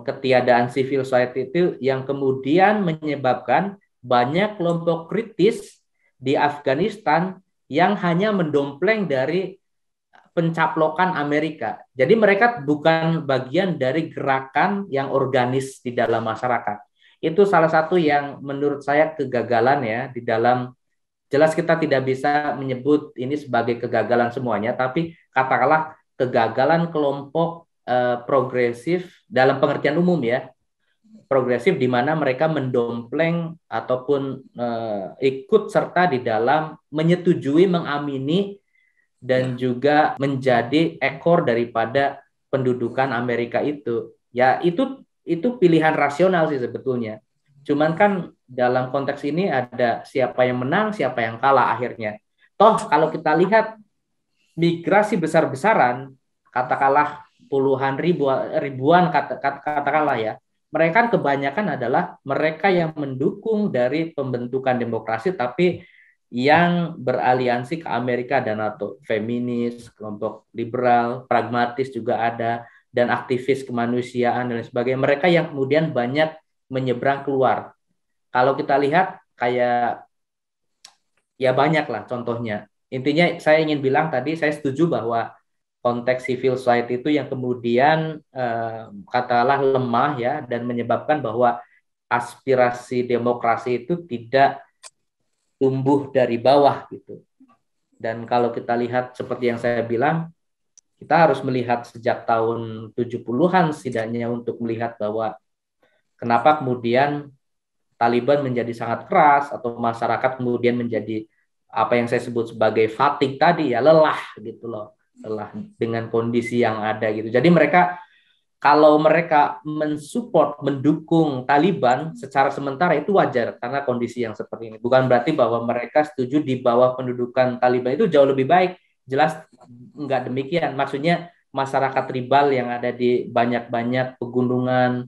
ketiadaan civil society itu yang kemudian menyebabkan banyak kelompok kritis di Afghanistan yang hanya mendompleng dari pencaplokan Amerika. Jadi mereka bukan bagian dari gerakan yang organis di dalam masyarakat. Itu salah satu yang menurut saya kegagalan ya di dalam, jelas kita tidak bisa menyebut ini sebagai kegagalan semuanya, tapi katakanlah kegagalan kelompok progresif dalam pengertian umum ya, progresif di mana mereka mendompleng ataupun ikut serta di dalam menyetujui, mengamini dan juga menjadi ekor daripada pendudukan Amerika itu. Ya itu pilihan rasional sih sebetulnya. Cuman kan dalam konteks ini ada siapa yang menang, siapa yang kalah akhirnya. Toh kalau kita lihat migrasi besar-besaran, katakanlah puluhan ribuan katakanlah ya, mereka kan kebanyakan adalah mereka yang mendukung dari pembentukan demokrasi tapi yang beraliansi ke Amerika dan NATO, feminis, kelompok liberal, pragmatis juga ada, dan aktivis kemanusiaan dan sebagainya. Mereka yang kemudian banyak menyeberang keluar. Kalau kita lihat kayak ya banyak lah contohnya. Intinya saya ingin bilang tadi saya setuju bahwa konteks civil society itu yang kemudian katakanlah lemah ya dan menyebabkan bahwa aspirasi demokrasi itu tidak tumbuh dari bawah gitu. Dan kalau kita lihat seperti yang saya bilang, kita harus melihat sejak tahun 70-an setidaknya untuk melihat bahwa kenapa kemudian Taliban menjadi sangat keras atau masyarakat kemudian menjadi apa yang saya sebut sebagai fatigue tadi ya, lelah gitu loh. Lelah dengan kondisi yang ada gitu. Jadi mereka kalau mereka mensupport, mendukung Taliban secara sementara itu wajar karena kondisi yang seperti ini. Bukan berarti bahwa mereka setuju di bawah pendudukan Taliban itu jauh lebih baik. Jelas enggak demikian. Maksudnya masyarakat tribal yang ada di banyak-banyak pegunungan,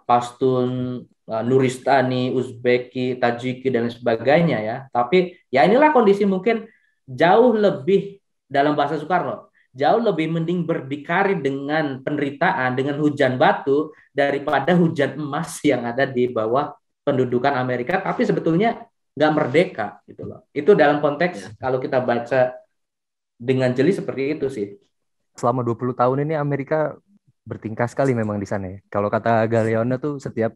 Pashtun, Nuristani, Uzbeki, Tajiki, dan sebagainya ya. Tapi ya inilah kondisi mungkin jauh lebih dalam bahasa Soekarno, jauh lebih mending berdikari dengan penderitaan, dengan hujan batu, daripada hujan emas yang ada di bawah pendudukan Amerika, tapi sebetulnya nggak merdeka gitu loh. Itu dalam konteks kalau kita baca dengan jeli seperti itu sih. Selama 20 tahun ini Amerika bertingkah sekali memang di sana ya. Kalau kata Galeano tuh setiap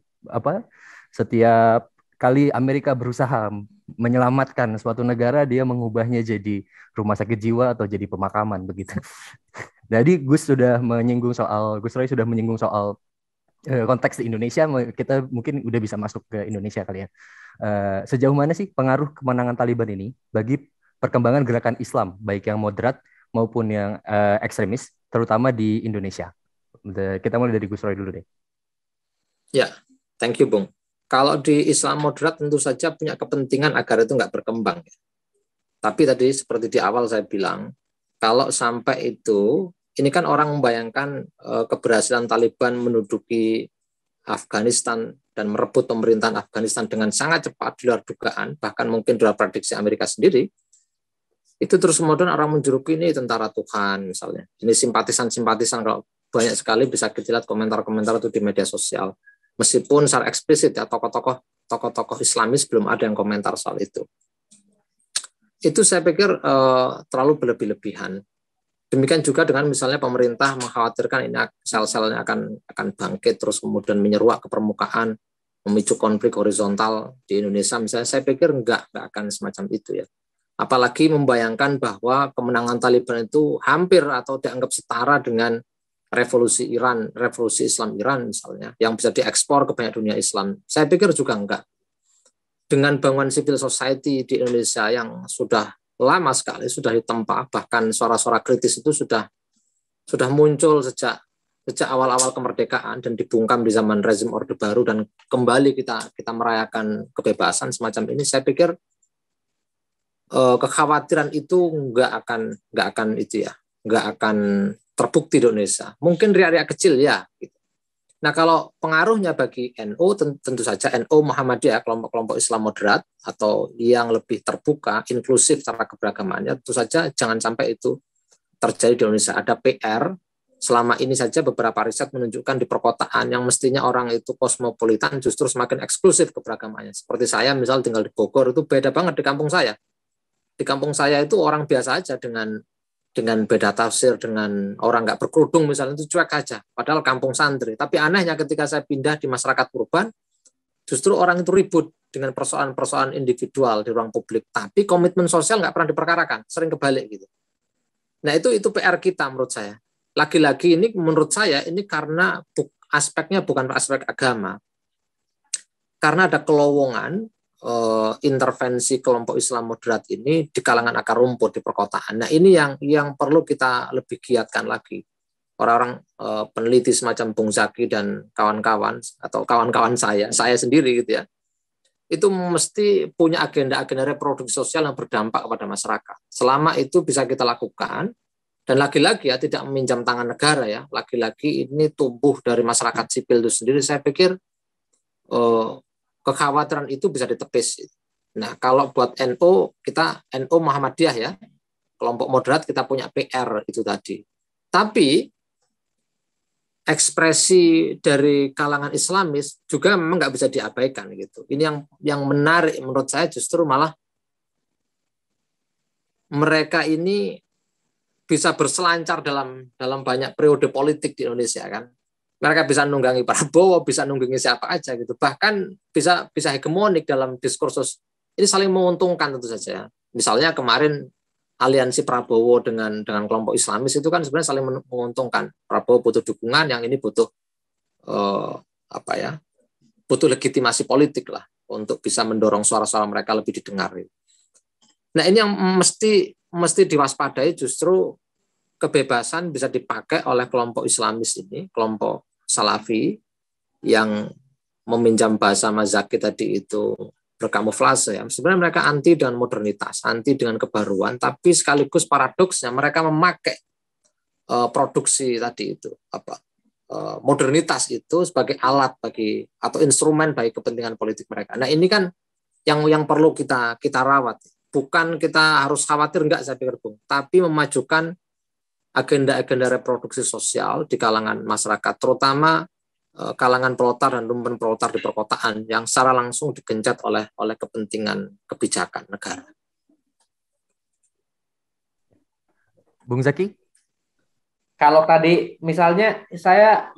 kali Amerika berusaha menyelamatkan suatu negara, dia mengubahnya jadi rumah sakit jiwa atau jadi pemakaman begitu. Jadi Gus Roy sudah menyinggung soal konteks di Indonesia. Kita mungkin udah bisa masuk ke Indonesia kali ya. Sejauh mana sih pengaruh kemenangan Taliban ini bagi perkembangan gerakan Islam, baik yang moderat maupun yang ekstremis, terutama di Indonesia? Kita mulai dari Gus Roy dulu deh. Ya, thank you, Bung. Kalau di Islam moderat tentu saja punya kepentingan agar itu nggak berkembang. Tapi tadi seperti di awal saya bilang, kalau sampai itu, ini kan orang membayangkan keberhasilan Taliban menduduki Afghanistan dan merebut pemerintahan Afghanistan dengan sangat cepat di luar dugaan, bahkan mungkin di luar prediksi Amerika sendiri. Itu terus kemudian orang menjuluki ini tentara Tuhan misalnya. Ini simpatisan-simpatisan, kalau banyak sekali bisa kita lihat komentar-komentar itu di media sosial. Meskipun secara eksplisit ya tokoh-tokoh Islamis belum ada yang komentar soal itu. Itu saya pikir terlalu berlebih-lebihan. Demikian juga dengan misalnya pemerintah mengkhawatirkan ini sel-selnya akan bangkit terus kemudian menyeruak ke permukaan, memicu konflik horizontal di Indonesia misalnya. Saya pikir enggak akan semacam itu ya. Apalagi membayangkan bahwa kemenangan Taliban itu hampir atau dianggap setara dengan revolusi Islam Iran misalnya, yang bisa diekspor ke banyak dunia Islam. Saya pikir juga enggak. Dengan bangunan civil society di Indonesia yang sudah lama sekali, sudah ditempa, bahkan suara-suara kritis itu sudah muncul sejak awal-awal kemerdekaan dan dibungkam di zaman rezim Orde Baru, dan kembali kita merayakan kebebasan semacam ini. Saya pikir kekhawatiran itu nggak akan terbukti di Indonesia. Mungkin riak-riak kecil ya. Gitu. Nah kalau pengaruhnya bagi NU, tentu saja NU Muhammadiyah, kelompok-kelompok Islam moderat atau yang lebih terbuka, inklusif secara keberagamannya, tentu saja jangan sampai itu terjadi di Indonesia. Ada PR, selama ini saja beberapa riset menunjukkan di perkotaan yang mestinya orang itu kosmopolitan justru semakin eksklusif keberagamannya. Seperti saya misal tinggal di Bogor, itu beda banget di kampung saya. Di kampung saya itu orang biasa aja dengan beda tafsir, dengan orang nggak berkerudung misalnya, itu cuek aja. Padahal kampung santri. Tapi anehnya ketika saya pindah di masyarakat urban, justru orang itu ribut dengan persoalan-persoalan individual di ruang publik. Tapi komitmen sosial nggak pernah diperkarakan, sering kebalik gitu. Nah itu PR kita menurut saya. Lagi-lagi ini menurut saya ini karena aspeknya bukan aspek agama, karena ada kelowongan intervensi kelompok Islam moderat ini di kalangan akar rumput di perkotaan. Nah, ini yang perlu kita lebih giatkan lagi. Orang-orang peneliti semacam Bung Zaki dan kawan-kawan atau kawan-kawan saya sendiri gitu ya, itu mesti punya agenda-agenda reproduksi sosial yang berdampak kepada masyarakat. Selama itu bisa kita lakukan, dan lagi-lagi ya tidak meminjam tangan negara ya, lagi-lagi ini tumbuh dari masyarakat sipil itu sendiri. Saya pikir kekhawatiran itu bisa ditepis. Nah, kalau buat NU, kita NU Muhammadiyah ya, kelompok moderat kita punya PR itu tadi. Tapi ekspresi dari kalangan Islamis juga memang nggak bisa diabaikan gitu. Ini yang menarik menurut saya justru malah mereka ini bisa berselancar dalam banyak periode politik di Indonesia kan. Mereka bisa nunggangi Prabowo, bisa nunggangi siapa aja gitu. Bahkan bisa hegemonik dalam diskursus. Ini saling menguntungkan tentu saja. Misalnya kemarin aliansi Prabowo dengan kelompok Islamis itu kan sebenarnya saling menguntungkan. Prabowo butuh dukungan, yang ini butuh butuh legitimasi politik lah untuk bisa mendorong suara-suara mereka lebih didengar. Nah, ini yang mesti diwaspadai, justru kebebasan bisa dipakai oleh kelompok Islamis ini, kelompok Salafi yang meminjam bahasa Mas Zaki tadi itu berkamuflase ya. Sebenarnya mereka anti dengan modernitas, anti dengan kebaruan, tapi sekaligus paradoksnya mereka memakai produksi tadi itu modernitas itu sebagai alat bagi atau instrumen bagi kepentingan politik mereka. Nah, ini kan yang perlu kita rawat. Bukan kita harus khawatir, enggak saya pikir Bung, tapi memajukan agenda-agenda reproduksi sosial di kalangan masyarakat, terutama kalangan proletar dan lumpen proletar di perkotaan yang secara langsung digenjot oleh kepentingan kebijakan negara. Bung Zaki? Kalau tadi misalnya saya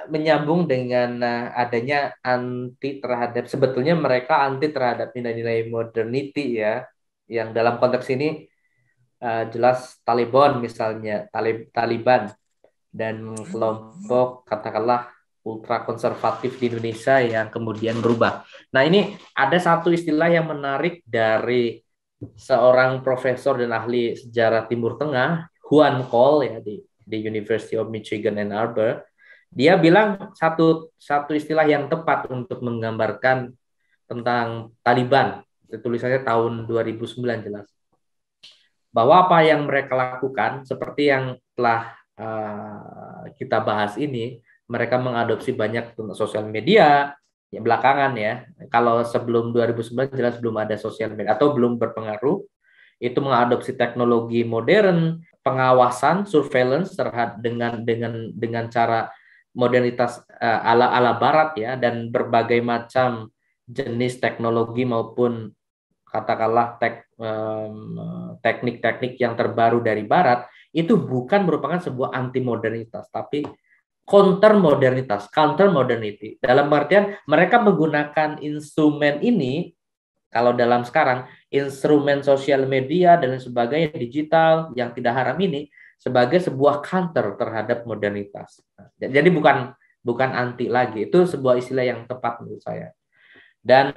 menyambung dengan adanya anti terhadap, sebetulnya mereka anti terhadap nilai-nilai modernity ya, yang dalam konteks ini jelas Taliban misalnya, Taliban dan kelompok katakanlah ultra konservatif di Indonesia yang kemudian berubah. Nah, ini ada satu istilah yang menarik dari seorang profesor dan ahli sejarah Timur Tengah, Juan Cole ya di University of Michigan Ann Arbor. Dia bilang satu istilah yang tepat untuk menggambarkan tentang Taliban. Tulisannya tahun 2009 jelas. Bahwa apa yang mereka lakukan, seperti yang telah kita bahas ini, mereka mengadopsi banyak sosial media ya, belakangan ya. Kalau sebelum 2009 jelas belum ada sosial media atau belum berpengaruh. Itu mengadopsi teknologi modern, pengawasan, surveillance terhadap dengan cara modernitas ala Barat ya, dan berbagai macam jenis teknologi maupun katakanlah teknik-teknik yang terbaru dari Barat, itu bukan merupakan sebuah anti modernitas, tapi counter modernity. Dalam artian mereka menggunakan instrumen ini, kalau dalam sekarang instrumen sosial media dan sebagainya digital yang tidak haram ini sebagai sebuah counter terhadap modernitas. Jadi bukan anti lagi, itu sebuah istilah yang tepat menurut saya. Dan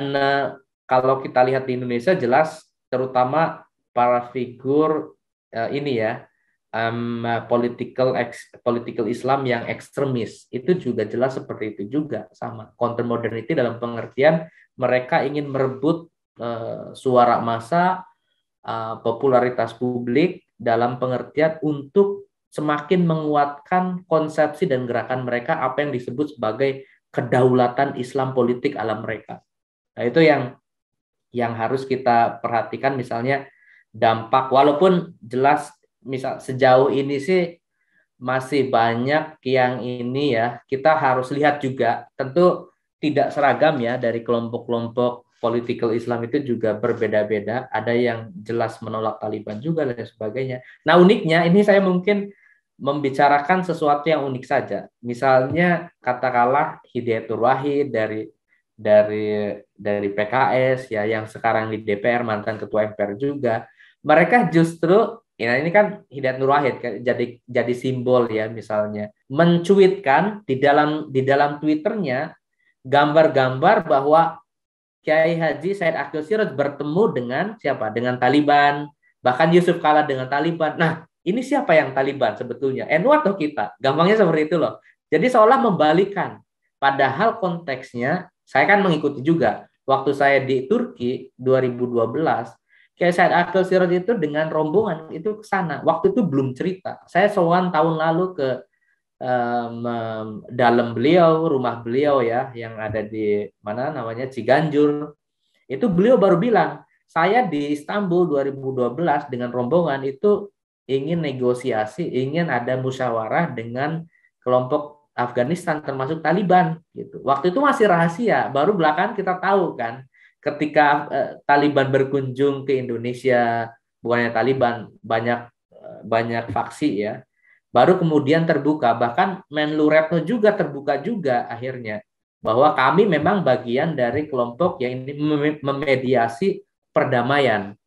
kalau kita lihat di Indonesia jelas terutama para figur ini ya, political Islam yang ekstremis itu juga jelas seperti itu juga, sama counter modernity dalam pengertian mereka ingin merebut suara massa, popularitas publik dalam pengertian untuk semakin menguatkan konsepsi dan gerakan mereka apa yang disebut sebagai kedaulatan Islam politik ala mereka. Nah, itu yang harus kita perhatikan, misalnya dampak, walaupun jelas misal sejauh ini sih masih banyak yang ini ya, kita harus lihat juga, tentu tidak seragam ya, dari kelompok-kelompok political Islam itu juga berbeda-beda, ada yang jelas menolak Taliban juga dan sebagainya. Nah, uniknya ini saya mungkin membicarakan sesuatu yang unik saja, misalnya katakanlah Hidayatul Wahid dari PKS ya, yang sekarang di DPR, mantan ketua MPR juga, mereka justru ya, ini kan Hidayat Nur Wahid jadi simbol ya, misalnya mencuitkan di dalam Twitternya gambar-gambar bahwa Kiai Haji Said Akil Siraj bertemu dengan siapa? Dengan Taliban, bahkan Yusuf Kala dengan Taliban. Nah, ini siapa yang Taliban sebetulnya? NU atau kita? Gampangnya seperti itu loh. Jadi seolah membalikan. Padahal konteksnya, saya kan mengikuti juga. Waktu saya di Turki 2012, Kiai Said Akil Siraj itu dengan rombongan itu ke sana. Waktu itu belum cerita. Saya sowan tahun lalu ke dalam beliau, rumah beliau ya, yang ada di mana namanya Ciganjur. Itu beliau baru bilang, saya di Istanbul 2012 dengan rombongan itu ingin negosiasi, ingin ada musyawarah dengan kelompok Afghanistan termasuk Taliban gitu. Waktu itu masih rahasia, baru belakangan kita tahu kan ketika Taliban berkunjung ke Indonesia, bukannya Taliban, banyak faksi ya. Baru kemudian terbuka, bahkan Menlu Retno juga terbuka juga akhirnya bahwa kami memang bagian dari kelompok yang ini memediasi perdamaian.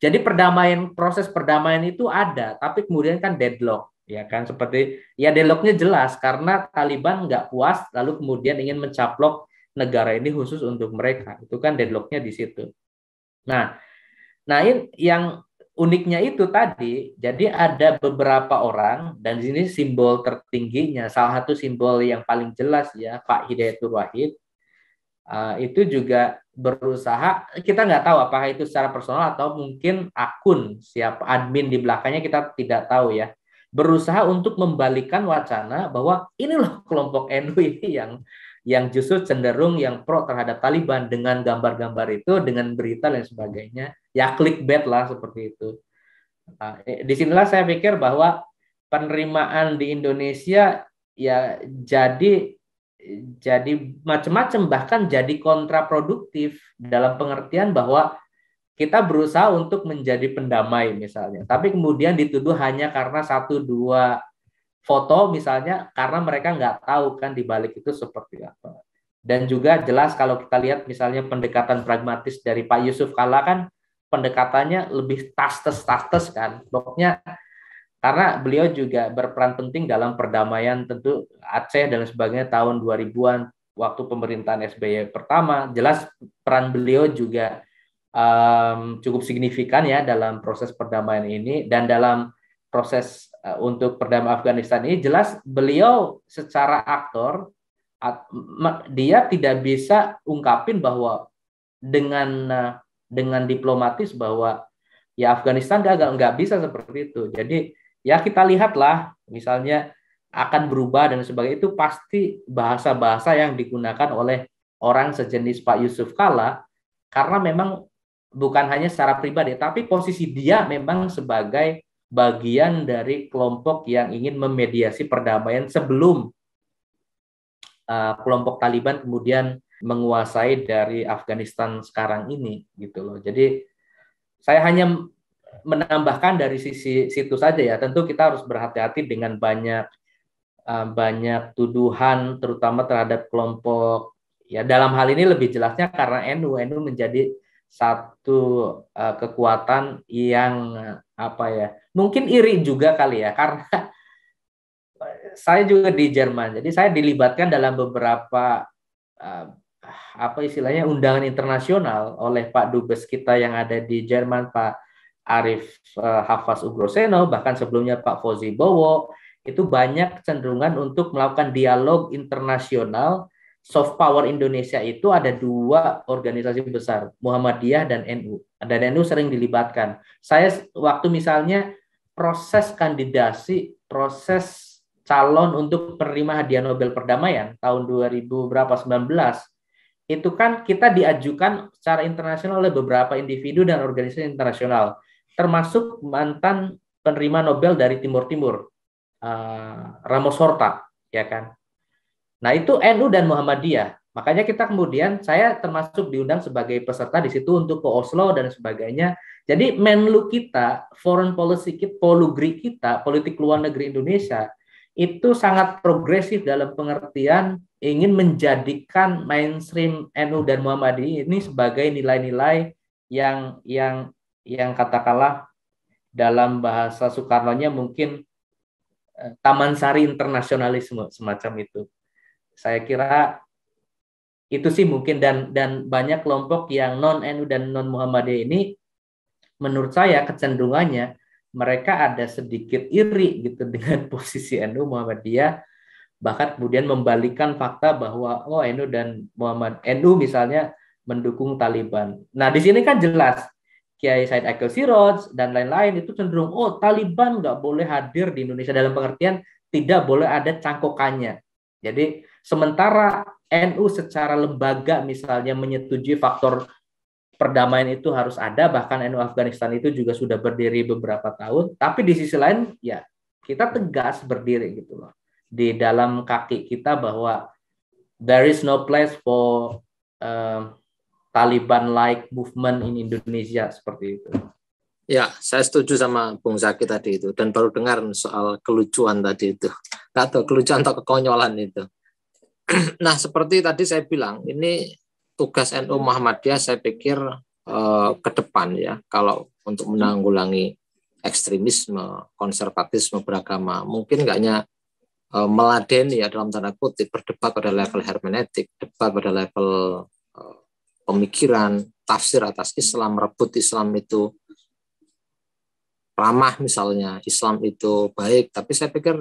Jadi proses perdamaian itu ada, tapi kemudian kan deadlock, ya kan, seperti ya deadlocknya jelas karena Taliban nggak puas, lalu kemudian ingin mencaplok negara ini khusus untuk mereka, itu kan deadlocknya di situ. Nah ini yang uniknya itu tadi, jadi ada beberapa orang, dan ini simbol tertingginya, salah satu simbol yang paling jelas ya, Pak Hidayatul Wahid, itu juga berusaha, kita nggak tahu apakah itu secara personal atau mungkin akun, siapa admin di belakangnya kita tidak tahu ya, berusaha untuk membalikan wacana bahwa ini loh kelompok NU ini yang justru cenderung yang pro terhadap Taliban dengan gambar-gambar itu, dengan berita dan sebagainya. Ya clickbait lah seperti itu. Nah, disinilah saya pikir bahwa penerimaan di Indonesia ya jadi macam-macam, bahkan jadi kontraproduktif dalam pengertian bahwa kita berusaha untuk menjadi pendamai misalnya, tapi kemudian dituduh hanya karena satu dua foto misalnya, karena mereka nggak tahu kan di balik itu seperti apa. Dan juga jelas kalau kita lihat misalnya pendekatan pragmatis dari Pak Yusuf Kalla kan pendekatannya lebih tastes kan. Pokoknya karena beliau juga berperan penting dalam perdamaian tentu Aceh dan sebagainya tahun 2000-an waktu pemerintahan SBY pertama. Jelas peran beliau juga cukup signifikan ya dalam proses perdamaian ini, dan dalam proses untuk perdamaian Afghanistan ini jelas beliau secara aktor dia tidak bisa ungkapin bahwa dengan diplomatis bahwa ya Afghanistan gagal, nggak bisa seperti itu. Jadi ya kita lihatlah misalnya akan berubah dan sebagainya, itu pasti bahasa-bahasa yang digunakan oleh orang sejenis Pak Yusuf Kalla, karena memang bukan hanya secara pribadi, tapi posisi dia memang sebagai bagian dari kelompok yang ingin memediasi perdamaian sebelum kelompok Taliban kemudian menguasai dari Afghanistan sekarang ini gitu loh. Jadi saya hanya menambahkan dari sisi situ saja ya. Tentu kita harus berhati-hati dengan banyak tuduhan terutama terhadap kelompok ya, dalam hal ini lebih jelasnya karena NU menjadi satu kekuatan yang apa ya, mungkin iri juga kali ya, karena saya juga di Jerman, jadi saya dilibatkan dalam beberapa apa istilahnya undangan internasional oleh Pak Dubes kita yang ada di Jerman, Pak Arif Hafaz Ugroseno, bahkan sebelumnya Pak Fauzi Bowo. Itu banyak kecenderungan untuk melakukan dialog internasional. Soft power Indonesia itu ada dua organisasi besar, Muhammadiyah dan NU. Dan NU sering dilibatkan. Saya waktu misalnya proses kandidasi, proses calon untuk penerima hadiah Nobel Perdamaian tahun 2019, itu kan kita diajukan secara internasional oleh beberapa individu dan organisasi internasional, termasuk mantan penerima Nobel dari Timur Timur, Ramos Horta, ya kan. Nah itu NU dan Muhammadiyah. Makanya kita kemudian saya termasuk diundang sebagai peserta di situ untuk ke Oslo dan sebagainya. Jadi Menlu kita, foreign policy kita, polugri kita, politik luar negeri Indonesia itu sangat progresif dalam pengertian ingin menjadikan mainstream NU dan Muhammadiyah ini sebagai nilai-nilai yang katakanlah dalam bahasa Soekarno-nya mungkin taman sari internasionalisme semacam itu. Saya kira Itu sih mungkin, dan banyak kelompok yang non NU dan non Muhammadiyah ini menurut saya kecenderungannya mereka ada sedikit iri gitu dengan posisi NU Muhammadiyah, bahkan kemudian membalikan fakta bahwa oh NU dan NU misalnya mendukung Taliban. Nah di sini kan jelas Kiai Said Akil Siroj dan lain-lain itu cenderung oh Taliban nggak boleh hadir di Indonesia, dalam pengertian tidak boleh ada cangkokannya. Jadi sementara NU secara lembaga misalnya menyetujui faktor perdamaian itu harus ada, bahkan NU Afghanistan itu juga sudah berdiri beberapa tahun, tapi di sisi lain ya kita tegas berdiri gitu loh di dalam kaki kita bahwa there is no place for Taliban-like movement in Indonesia, seperti itu. Ya, saya setuju sama Bung Zaki tadi itu, dan baru dengar soal kelucuan tadi itu, atau kelucuan atau kekonyolan itu. Nah, seperti tadi saya bilang, ini tugas NU Muhammadiyah saya pikir ke depan ya, kalau untuk menanggulangi ekstremisme, konservatisme beragama, mungkin nggak hanya meladeni ya dalam tanda kutip, berdebat pada level hermeneutik, debat pada level pemikiran, tafsir atas Islam, merebut Islam itu ramah misalnya, Islam itu baik, tapi saya pikir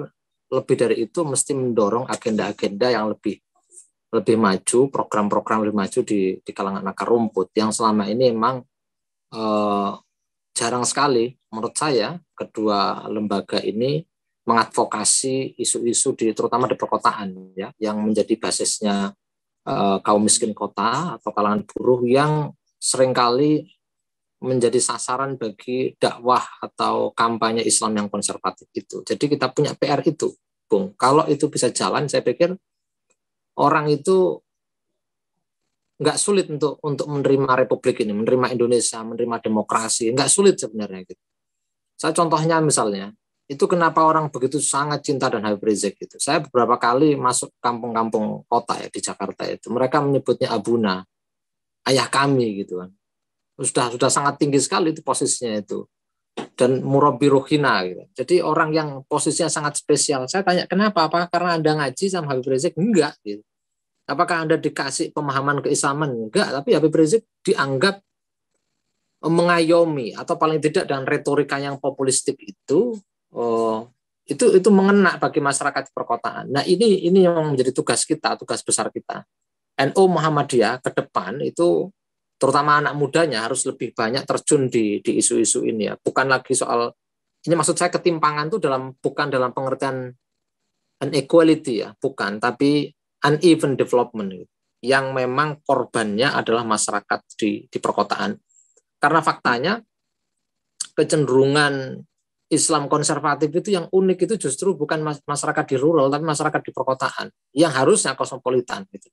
lebih dari itu mesti mendorong agenda-agenda yang lebih maju, program-program lebih maju di kalangan akar rumput yang selama ini memang jarang sekali menurut saya kedua lembaga ini mengadvokasi isu-isu terutama di perkotaan ya, yang menjadi basisnya kaum miskin kota atau kalangan buruh yang seringkali menjadi sasaran bagi dakwah atau kampanye Islam yang konservatif itu. Jadi kita punya PR itu, Bung. Kalau itu bisa jalan, saya pikir orang itu nggak sulit untuk menerima Republik ini, menerima Indonesia, menerima demokrasi. Nggak sulit sebenarnya. Gitu. Saya contohnya misalnya, itu kenapa orang begitu sangat cinta dan Habib Rizik gitu. Saya beberapa kali masuk kampung-kampung kota ya di Jakarta itu, mereka menyebutnya Abuna, ayah kami gitu kan. Sudah sangat tinggi sekali itu posisinya itu, dan murabbi ruhina gitu. Jadi orang yang posisinya sangat spesial. Saya tanya kenapa? Apakah karena Anda ngaji sama Habib Rizik? Enggak gitu. Apakah Anda dikasih pemahaman keislaman? Enggak, tapi Habib Rizik dianggap mengayomi atau paling tidak dengan retorika yang populistik itu mengena bagi masyarakat perkotaan. Nah, ini yang menjadi tugas kita, tugas besar kita. NU Muhammadiyah ke depan itu terutama anak mudanya harus lebih banyak terjun di isu-isu ini ya. Bukan lagi soal ini, maksud saya ketimpangan itu bukan dalam pengertian inequality ya, bukan, tapi uneven development yang memang korbannya adalah masyarakat di perkotaan. Karena faktanya kecenderungan Islam konservatif itu yang unik itu justru bukan masyarakat di rural, tapi masyarakat di perkotaan yang harusnya kosmopolitan gitu.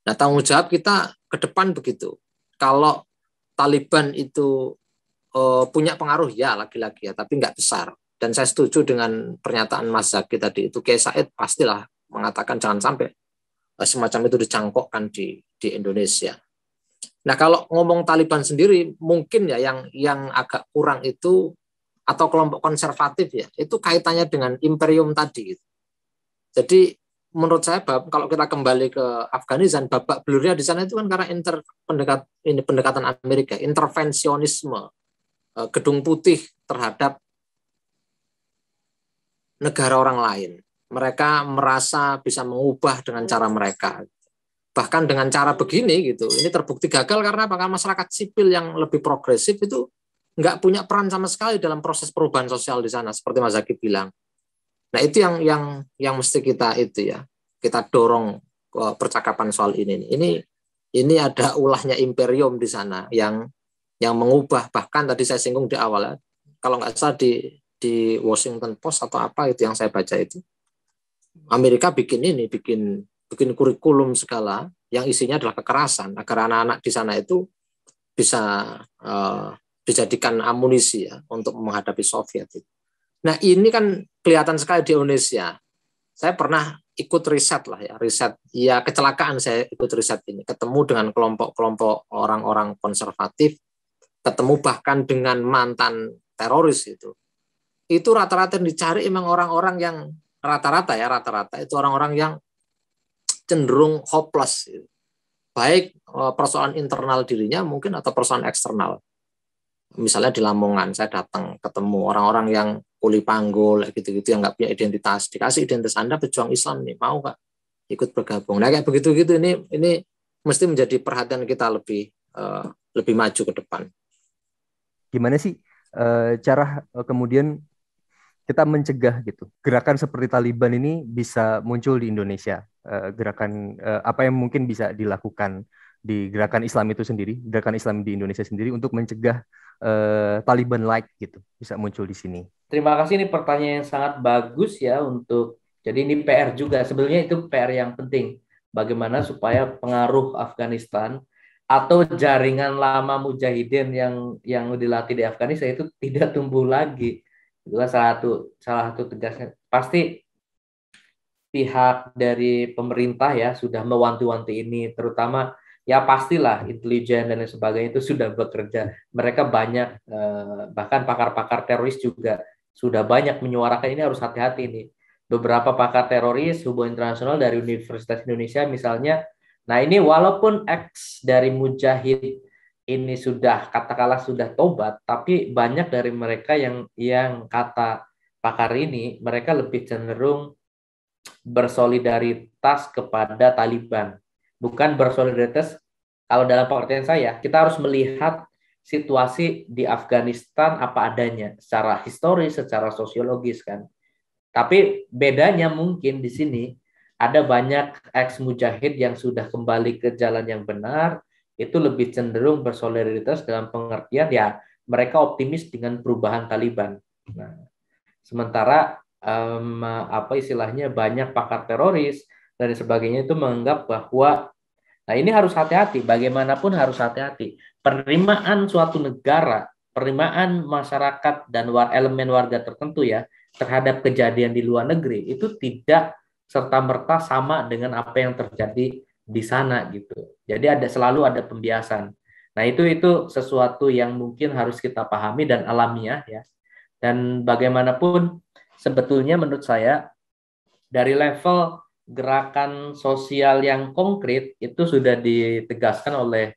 Nah, tanggung jawab kita ke depan begitu. Kalau Taliban itu punya pengaruh ya lagi-lagi ya, tapi nggak besar. Dan saya setuju dengan pernyataan Mas Zaki tadi itu, Kiai Said pastilah mengatakan jangan sampai semacam itu dicangkokkan di Indonesia. Nah, kalau ngomong Taliban sendiri mungkin ya yang agak kurang itu, atau kelompok konservatif ya, itu kaitannya dengan imperium tadi. Jadi menurut saya kalau kita kembali ke Afghanistan, babak belurnya di sana itu kan karena pendekatan Amerika, intervensionisme Gedung Putih terhadap negara orang lain. Mereka merasa bisa mengubah dengan cara mereka. Bahkan dengan cara begini gitu, ini terbukti gagal karena apakah masyarakat sipil yang lebih progresif itu nggak punya peran sama sekali dalam proses perubahan sosial di sana, seperti Mas Zaki bilang. Nah, itu yang mesti kita dorong percakapan soal ini. Ini ada ulahnya imperium di sana yang mengubah, bahkan tadi saya singgung di awal, kalau nggak salah di Washington Post atau apa itu yang saya baca itu, Amerika bikin kurikulum segala yang isinya adalah kekerasan agar anak-anak di sana itu bisa dijadikan amunisi ya untuk menghadapi Soviet. Nah, ini kan kelihatan sekali di Indonesia. Saya pernah ikut riset ya kecelakaan saya ikut riset ini, ketemu dengan kelompok-kelompok orang-orang konservatif, ketemu bahkan dengan mantan teroris itu rata-rata yang dicari emang orang-orang yang rata-rata itu orang-orang yang cenderung hopeless gitu. baik persoalan internal dirinya mungkin atau persoalan eksternal. Misalnya di Lamongan saya datang ketemu orang-orang yang kuli panggul gitu-gitu yang nggak punya identitas, dikasih identitas Anda pejuang Islam nih, mau nggak ikut bergabung? Nah kayak begitu-gitu ini mesti menjadi perhatian kita lebih maju ke depan. Gimana sih cara kemudian kita mencegah gitu gerakan seperti Taliban ini bisa muncul di Indonesia? Gerakan apa yang mungkin bisa dilakukan di gerakan Islam itu sendiri, gerakan Islam di Indonesia sendiri untuk mencegah Taliban-like gitu bisa muncul di sini? Terima kasih, ini pertanyaan yang sangat bagus ya jadi ini PR juga, sebenarnya itu PR yang penting. Bagaimana supaya pengaruh Afghanistan atau jaringan lama mujahidin yang dilatih di Afghanistan itu tidak tumbuh lagi. Itulah salah satu tegasnya. Pasti pihak dari pemerintah ya sudah mewanti-wanti ini, terutama ya pastilah intelijen dan lain sebagainya itu sudah bekerja. Mereka banyak, bahkan pakar-pakar teroris juga sudah banyak menyuarakan ini, harus hati-hati nih. Beberapa pakar teroris hubungan internasional dari Universitas Indonesia misalnya, nah ini walaupun ex dari mujahid ini sudah katakanlah sudah tobat, tapi banyak dari mereka yang kata pakar ini mereka lebih cenderung bersolidaritas kepada Taliban, bukan bersolidaritas. Kalau dalam pengertian saya, kita harus melihat situasi di Afghanistan apa adanya, secara historis, secara sosiologis kan. Tapi bedanya mungkin di sini ada banyak ex-mujahid yang sudah kembali ke jalan yang benar, itu lebih cenderung bersolidaritas dalam pengertian ya mereka optimis dengan perubahan Taliban. Nah, sementara apa istilahnya banyak pakar teroris dan sebagainya itu menganggap bahwa nah ini harus hati-hati, bagaimanapun harus hati-hati. Penerimaan suatu negara, penerimaan masyarakat dan elemen warga tertentu ya terhadap kejadian di luar negeri itu tidak serta-merta sama dengan apa yang terjadi di sana gitu. Jadi selalu ada pembiasan. Nah, itu sesuatu yang mungkin harus kita pahami dan alamiah ya. Dan bagaimanapun sebetulnya menurut saya dari level gerakan sosial yang konkret itu sudah ditegaskan oleh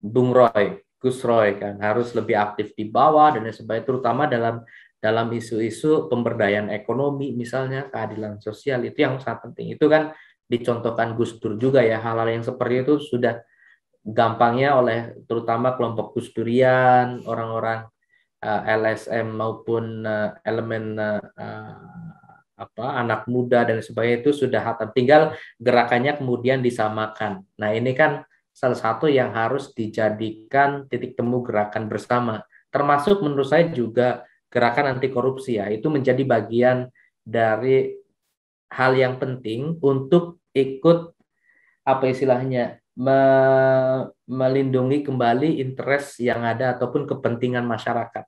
Bung Roy, Gus Roy kan, harus lebih aktif di bawah dan sebagainya, terutama dalam isu-isu pemberdayaan ekonomi misalnya, keadilan sosial itu yang sangat penting. Itu kan dicontohkan Gus Dur juga ya, hal-hal yang seperti itu sudah gampangnya oleh terutama kelompok Gus Durian, orang-orang LSM maupun elemen anak muda dan sebagainya itu sudah hatam. Tinggal gerakannya kemudian disamakan. Nah ini kan salah satu yang harus dijadikan titik temu gerakan bersama. Termasuk menurut saya juga gerakan anti korupsi ya, itu menjadi bagian dari hal yang penting untuk ikut apa istilahnya melindungi kembali interest yang ada ataupun kepentingan masyarakat.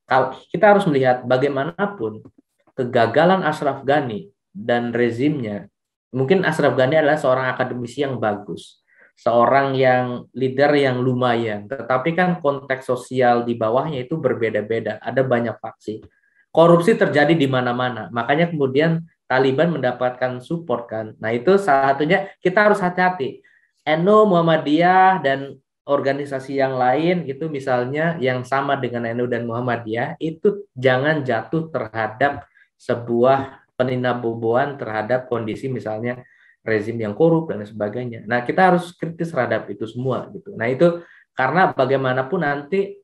Kalau kita harus melihat bagaimanapun kegagalan Ashraf Ghani dan rezimnya, mungkin Ashraf Ghani adalah seorang akademisi yang bagus, seorang yang leader yang lumayan, tetapi kan konteks sosial di bawahnya itu berbeda-beda, ada banyak faksi. Korupsi terjadi di mana-mana, makanya kemudian Taliban mendapatkan support kan. Nah itu salah satunya kita harus hati-hati. NU, Muhammadiyah, dan organisasi yang lain itu misalnya yang sama dengan NU dan Muhammadiyah itu jangan jatuh terhadap sebuah peninaboboan terhadap kondisi misalnya rezim yang korup dan sebagainya. Nah kita harus kritis terhadap itu semua gitu. Nah itu karena bagaimanapun nanti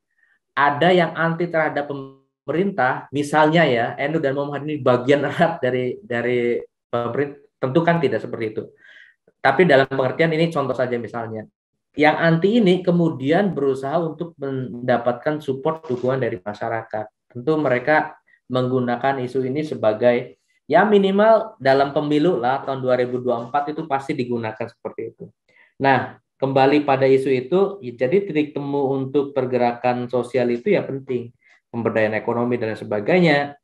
ada yang anti terhadap pemerintah, misalnya ya NU dan Muhammadiyah ini bagian erat dari pemerintah, tentu kan tidak seperti itu. Tapi dalam pengertian ini contoh saja misalnya, yang anti ini kemudian berusaha untuk mendapatkan support dukungan dari masyarakat. Tentu mereka menggunakan isu ini sebagai ya minimal dalam pemilu lah tahun 2024 itu pasti digunakan seperti itu. Nah, kembali pada isu itu, jadi titik temu untuk pergerakan sosial itu ya penting. Pemberdayaan ekonomi dan sebagainya,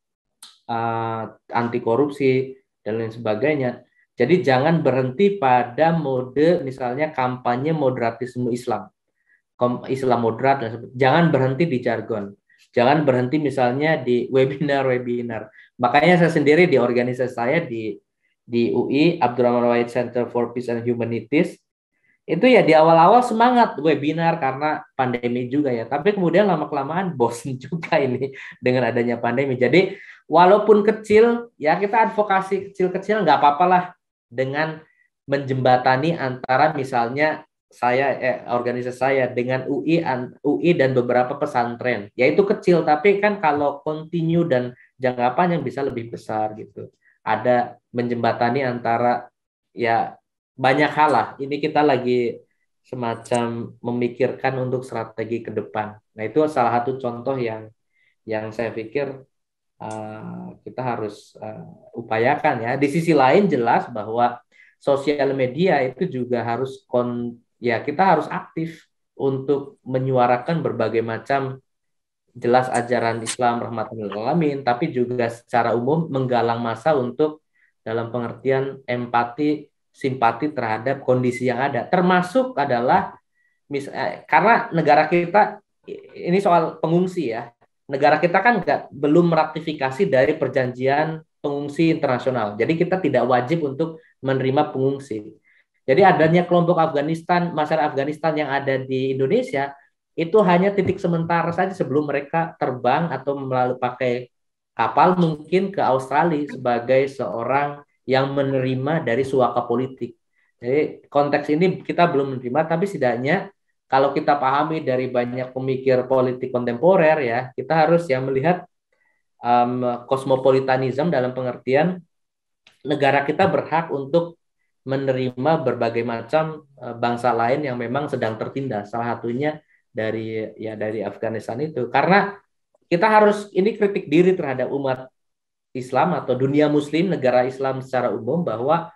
anti korupsi dan lain sebagainya. Jadi jangan berhenti pada mode misalnya kampanye moderatisme Islam. Islam moderat, jangan berhenti di jargon. Jangan berhenti misalnya di webinar. Makanya saya sendiri di organisasi saya di UI, Abdurrahman Wahid Center for Peace and Humanities, Itu ya di awal-awal semangat webinar karena pandemi juga ya. Tapi kemudian lama-kelamaan bosen juga ini dengan adanya pandemi. Jadi walaupun kecil, ya kita advokasi kecil-kecil nggak apa-apa lah dengan menjembatani antara misalnya organisasi saya dengan UI dan beberapa pesantren. Ya itu kecil, tapi kan kalau continue dan jangka panjang bisa lebih besar gitu. Ada menjembatani antara ya banyak hal lah. Ini kita lagi semacam memikirkan untuk strategi ke depan. Nah itu salah satu contoh yang saya pikir kita harus upayakan ya. Di sisi lain jelas bahwa sosial media itu juga harus kita harus aktif untuk menyuarakan berbagai macam jelas ajaran Islam rahmatan lil alamin, tapi juga secara umum menggalang massa untuk dalam pengertian empati, simpati terhadap kondisi yang ada. Termasuk adalah karena negara kita ini soal pengungsi ya. Negara kita kan belum meratifikasi dari perjanjian pengungsi internasional. Jadi kita tidak wajib untuk menerima pengungsi. Jadi adanya kelompok Afghanistan, masyarakat Afghanistan yang ada di Indonesia itu hanya titik sementara saja sebelum mereka terbang atau melalui pakai kapal mungkin ke Australia sebagai seorang yang menerima dari suaka politik. Jadi konteks ini kita belum menerima, tapi setidaknya kalau kita pahami dari banyak pemikir politik kontemporer ya, kita harus ya melihat kosmopolitanisme dalam pengertian negara kita berhak untuk menerima berbagai macam bangsa lain yang memang sedang tertindas. Salah satunya dari Afghanistan itu. Karena kita harus ini kritik diri terhadap umat Islam atau dunia muslim, negara Islam secara umum, bahwa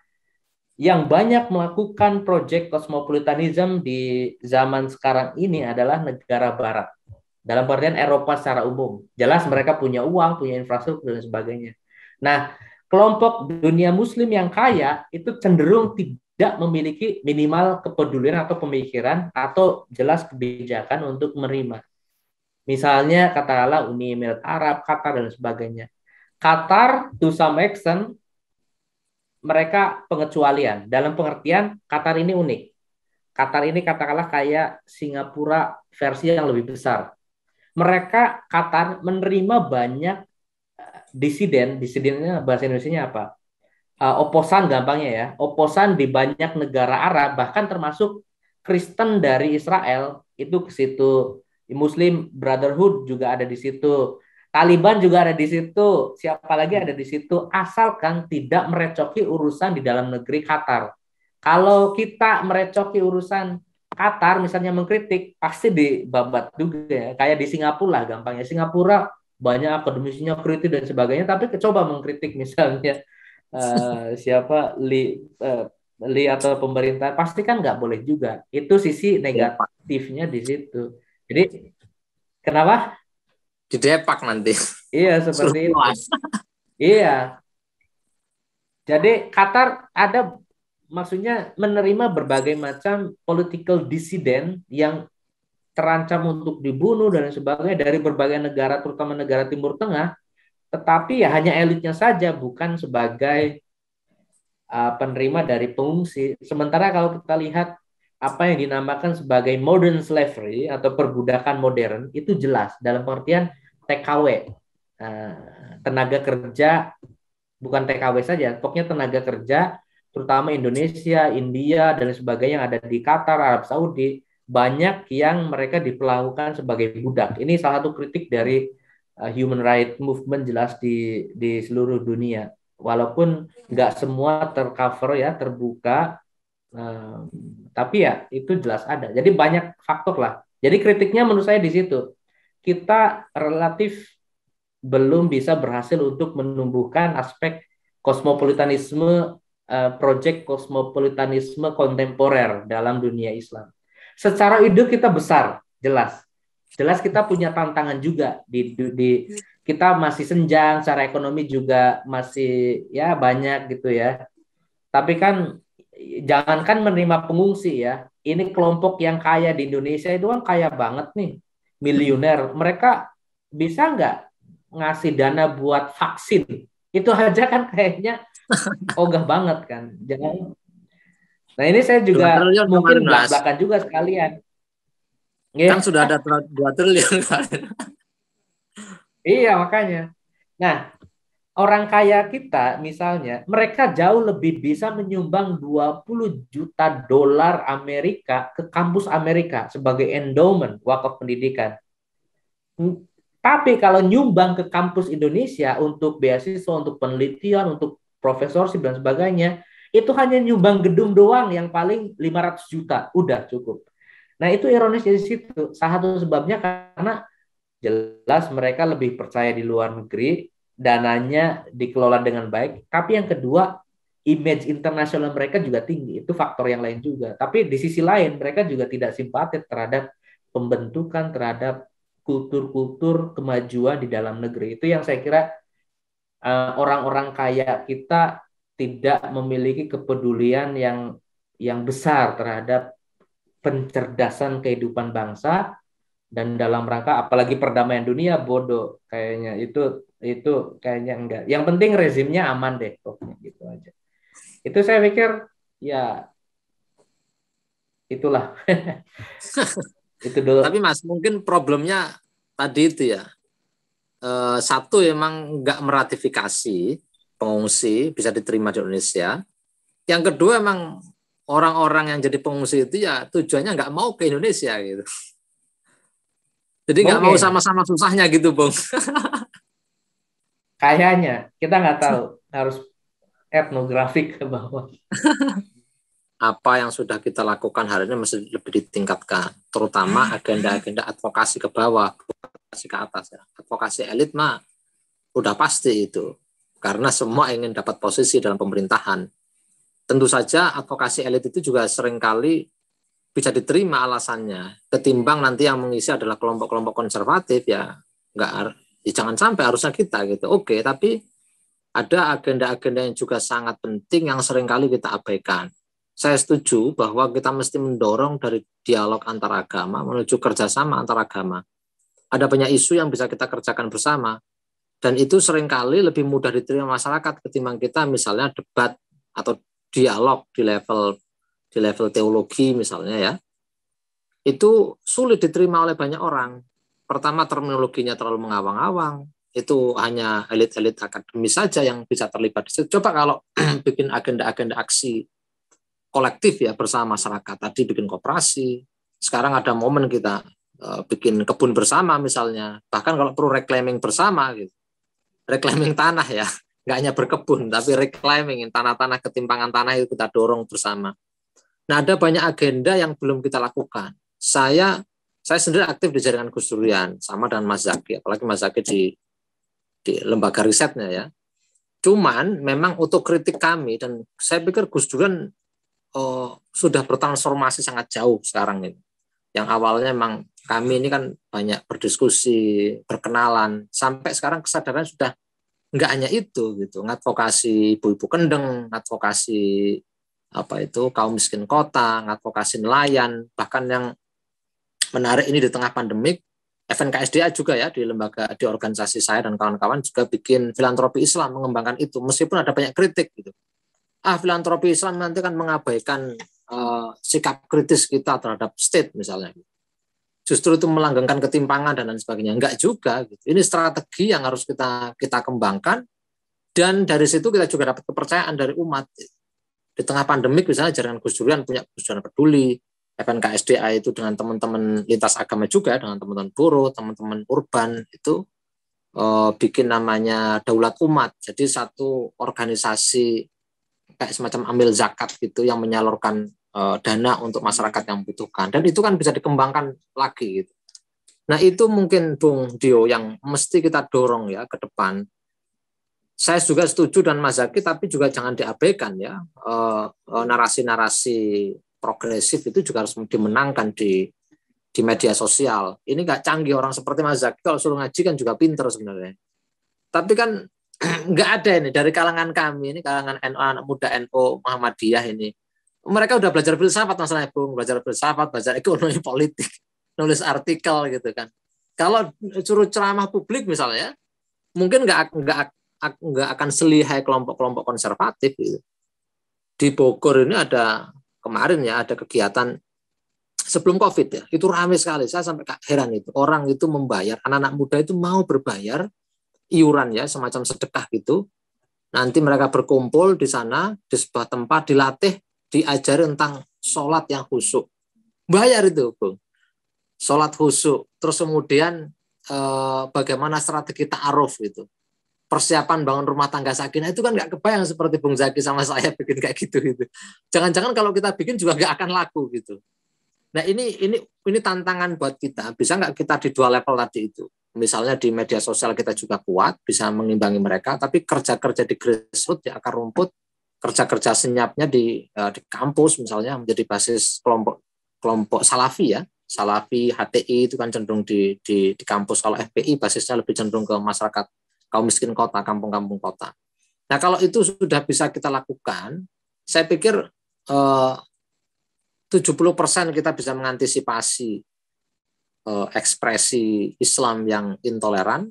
yang banyak melakukan proyek kosmopolitanisme di zaman sekarang ini adalah negara barat. Dalam pengertian Eropa secara umum. Jelas mereka punya uang, punya infrastruktur dan sebagainya. Nah, kelompok dunia muslim yang kaya itu cenderung tidak memiliki minimal kepedulian atau pemikiran atau jelas kebijakan untuk menerima. Misalnya katakanlah Uni Emirat Arab, Qatar dan sebagainya. Qatar to some extent mereka pengecualian. Dalam pengertian Qatar ini unik. Qatar ini katakanlah kayak Singapura versi yang lebih besar. Mereka Qatar menerima banyak disidennya bahasa Indonesianya apa? Oposan gampangnya ya. Oposan di banyak negara Arab, bahkan termasuk Kristen dari Israel itu ke situ. Muslim Brotherhood juga ada di situ. Taliban juga ada di situ. Siapa lagi ada di situ? Asalkan tidak merecoki urusan di dalam negeri Qatar. Kalau kita merecoki urusan Qatar, misalnya mengkritik, pasti dibabat juga ya. Kayak di Singapura lah gampangnya. Singapura banyak akademisinya kritik dan sebagainya, tapi coba mengkritik misalnya siapa Li atau pemerintah, pasti kan nggak boleh juga. Itu sisi negatifnya di situ. Jadi kenapa? Didepak nanti. Iya seperti itu. Iya. Jadi Qatar ada maksudnya menerima berbagai macam political dissident yang terancam untuk dibunuh dan sebagainya dari berbagai negara, terutama negara Timur Tengah, tetapi ya hanya elitnya saja, bukan sebagai penerima dari pengungsi. Sementara kalau kita lihat apa yang dinamakan sebagai modern slavery atau perbudakan modern, itu jelas dalam pengertian TKW, tenaga kerja, bukan TKW saja, pokoknya tenaga kerja, terutama Indonesia, India, dan sebagainya yang ada di Qatar, Arab Saudi, banyak yang mereka diperlakukan sebagai budak. Ini salah satu kritik dari human rights movement jelas di seluruh dunia. Walaupun nggak semua tercover ya, terbuka, tapi ya itu jelas ada. Jadi banyak faktor lah. Jadi kritiknya menurut saya di situ. Kita relatif belum bisa berhasil untuk menumbuhkan aspek kosmopolitanisme, proyek kosmopolitanisme kontemporer dalam dunia Islam. Secara ide kita besar, jelas kita punya tantangan juga di kita masih senjang, secara ekonomi juga masih ya banyak gitu ya. Tapi kan jangankan menerima pengungsi ya, ini kelompok yang kaya di Indonesia itu kan kaya banget nih, miliuner. Mereka bisa nggak ngasih dana buat vaksin? Itu aja kan kayaknya ogah banget kan. Jangan Nah ini saya 2 juga triliun mungkin kemarin, Mas. belak-belakan juga sekalian. Kan sudah ada 2 triliun kemarin. Iya makanya. Nah, orang kaya kita misalnya, mereka jauh lebih bisa menyumbang 20 juta dolar Amerika ke kampus Amerika sebagai endowment wakaf pendidikan. Tapi kalau nyumbang ke kampus Indonesia untuk beasiswa, untuk penelitian, untuk profesorship dan sebagainya, itu hanya nyumbang gedung doang yang paling 500 juta, udah cukup. Nah, itu ironis dari situ. Salah satu sebabnya karena jelas mereka lebih percaya di luar negeri, dananya dikelola dengan baik. Tapi yang kedua, image internasional mereka juga tinggi. Itu faktor yang lain juga. Tapi di sisi lain, mereka juga tidak simpatik terhadap pembentukan, terhadap kultur-kultur kemajuan di dalam negeri. Itu yang saya kira orang-orang kaya kita tidak memiliki kepedulian yang besar terhadap pencerdasan kehidupan bangsa, dan dalam rangka apalagi perdamaian dunia bodoh kayaknya itu kayaknya enggak. Yang penting rezimnya aman deh pokoknya gitu aja. Itu saya pikir ya itulah. Itu dulu. Tapi Mas, mungkin problemnya tadi itu ya. Satu emang nggak meratifikasi pengungsi bisa diterima di Indonesia. Yang kedua emang orang-orang yang jadi pengungsi itu ya tujuannya nggak mau ke Indonesia gitu. Jadi nggak mau Mungkin sama-sama susahnya gitu, Bung. kayaknya kita nggak tahu, harus etnografik ke bawah. Apa yang sudah kita lakukan hari ini mesti lebih ditingkatkan, terutama agenda-agenda advokasi ke bawah, advokasi ke atas ya. Advokasi elit mah udah pasti itu, karena semua ingin dapat posisi dalam pemerintahan. Tentu saja advokasi elit itu juga seringkali bisa diterima alasannya, ketimbang nanti yang mengisi adalah kelompok-kelompok konservatif ya nggak, ya jangan sampai harusnya kita gitu. Oke, tapi ada agenda-agenda yang juga sangat penting yang seringkali kita abaikan. Saya setuju bahwa kita mesti mendorong dari dialog antar agama menuju kerjasama antar agama. Ada banyak isu yang bisa kita kerjakan bersama, dan itu seringkali lebih mudah diterima masyarakat ketimbang kita misalnya debat atau dialog di level teologi misalnya ya. Itu sulit diterima oleh banyak orang. Pertama, terminologinya terlalu mengawang-awang. Itu hanya elit-elit akademis saja yang bisa terlibat. Coba kalau bikin agenda-agenda aksi kolektif ya bersama masyarakat, tadi bikin koperasi, sekarang ada momen kita bikin kebun bersama misalnya, bahkan kalau perlu reclaiming bersama gitu, reclaiming tanah ya, nggak hanya berkebun tapi reclaiming tanah-tanah, ketimpangan tanah itu kita dorong bersama. Nah, ada banyak agenda yang belum kita lakukan. Saya sendiri aktif di jaringan Gus Durian sama dengan Mas Zaki, apalagi Mas Zaki di lembaga risetnya ya. Cuman memang autokritik kami, dan saya pikir Gus Durian sudah bertransformasi sangat jauh sekarang ini. Yang awalnya memang kami ini kan banyak berdiskusi, berkenalan, sampai sekarang kesadaran sudah nggak hanya itu gitu, ngadvokasi ibu-ibu kendeng, ngadvokasi apa itu kaum miskin kota, ngadvokasi nelayan, bahkan yang menarik ini di tengah pandemik, FNKSDA juga ya di lembaga, di organisasi saya dan kawan-kawan juga bikin filantropi Islam, mengembangkan itu meskipun ada banyak kritik gitu. Filantropi Islam nanti kan mengabaikan sikap kritis kita terhadap state misalnya. Justru itu melanggengkan ketimpangan dan lain sebagainya. Enggak juga. Gitu. Ini strategi yang harus kita kembangkan, dan dari situ kita juga dapat kepercayaan dari umat. Di tengah pandemik misalnya jaringan Gus Durian punya Gus Durian Peduli, FNKSDA itu dengan teman-teman lintas agama juga, dengan teman-teman buruh, teman-teman urban itu bikin namanya Daulat Umat. Jadi satu organisasi kayak semacam ambil zakat gitu yang menyalurkan dana untuk masyarakat yang membutuhkan, dan itu kan bisa dikembangkan lagi gitu. Nah, itu mungkin Bung Dio yang mesti kita dorong ya ke depan. Saya juga setuju dan Mas Zaki, tapi juga jangan diabaikan ya, narasi-narasi progresif itu juga harus dimenangkan di media sosial. Ini nggak canggih orang seperti Mas Zaki, kalau suruh ngaji kan juga pinter sebenarnya. Tapi kan nggak ada ini dari kalangan kami, ini kalangan NU, anak muda NU Muhammadiyah ini. Mereka udah belajar filsafat masalahnya, Bung, belajar filsafat, belajar ekonomi politik, nulis artikel gitu kan. Kalau suruh ceramah publik misalnya, mungkin nggak akan selihai kelompok-kelompok konservatif gitu. Di Bogor ini ada kemarin ya ada kegiatan sebelum COVID ya, itu ramai sekali. Saya sampai heran itu. Orang itu membayar, anak-anak muda itu mau berbayar iuran ya, semacam sedekah gitu. Nanti mereka berkumpul di sana, di sebuah tempat, dilatih, diajari tentang sholat yang khusyuk. Bayar itu, Bung. Sholat khusyuk. Terus kemudian bagaimana strategi ta'aruf gitu. Persiapan bangun rumah tangga sakinah itu kan nggak kebayang seperti Bung Zaki sama saya bikin kayak gitu. Jangan-jangan kalau kita bikin juga nggak akan laku gitu. Nah ini tantangan buat kita. Bisa nggak kita di dua level tadi itu? Misalnya di media sosial kita juga kuat, bisa mengimbangi mereka, tapi kerja-kerja di grassroots, di akar rumput, kerja-kerja senyapnya di kampus misalnya menjadi basis kelompok Salafi ya. Salafi, HTI itu kan cenderung di kampus. Kalau FPI basisnya lebih cenderung ke masyarakat kaum miskin kota, kampung-kampung kota. Nah kalau itu sudah bisa kita lakukan, saya pikir 70% kita bisa mengantisipasi ekspresi Islam yang intoleran,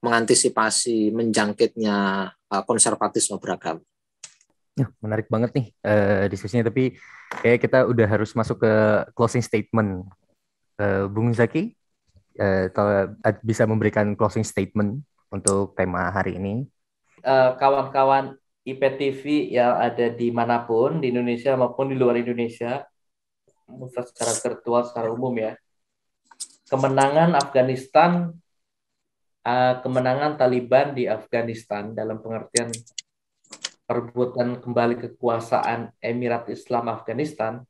mengantisipasi menjangkitnya konservatisme beragama. Ya, menarik banget nih diskusinya, tapi kayak kita udah harus masuk ke closing statement. Bung Zaki, bisa memberikan closing statement untuk tema hari ini. Kawan-kawan IPTV yang ada di manapun, di Indonesia maupun di luar Indonesia, secara virtual, secara umum ya, kemenangan Afghanistan, kemenangan Taliban di Afghanistan dalam pengertian perebutan kembali kekuasaan Emirat Islam Afghanistan,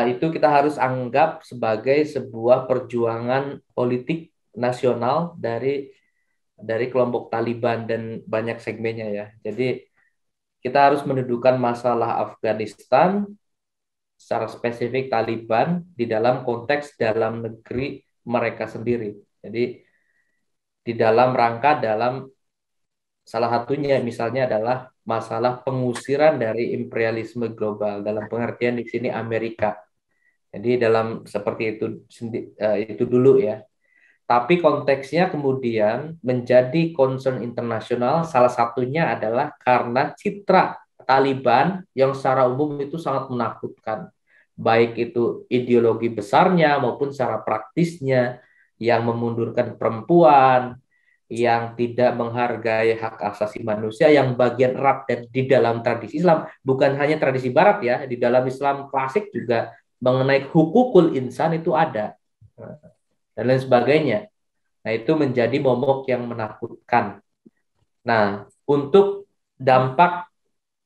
itu kita harus anggap sebagai sebuah perjuangan politik nasional dari kelompok Taliban dan banyak segmennya ya. Jadi kita harus mendudukan masalah Afghanistan secara spesifik Taliban di dalam konteks dalam negeri mereka sendiri. Jadi di dalam rangka salah satunya misalnya adalah masalah pengusiran dari imperialisme global, dalam pengertian di sini Amerika. Jadi dalam seperti itu dulu ya. Tapi konteksnya kemudian menjadi concern internasional, salah satunya adalah karena citra Taliban yang secara umum itu sangat menakutkan. Baik itu ideologi besarnya maupun secara praktisnya, yang memundurkan perempuan, yang tidak menghargai hak asasi manusia, yang bagian erat dan di dalam tradisi Islam, bukan hanya tradisi Barat ya, di dalam Islam klasik juga mengenai hukukul insan itu ada, dan lain sebagainya. Nah, itu menjadi momok yang menakutkan. Nah, untuk dampak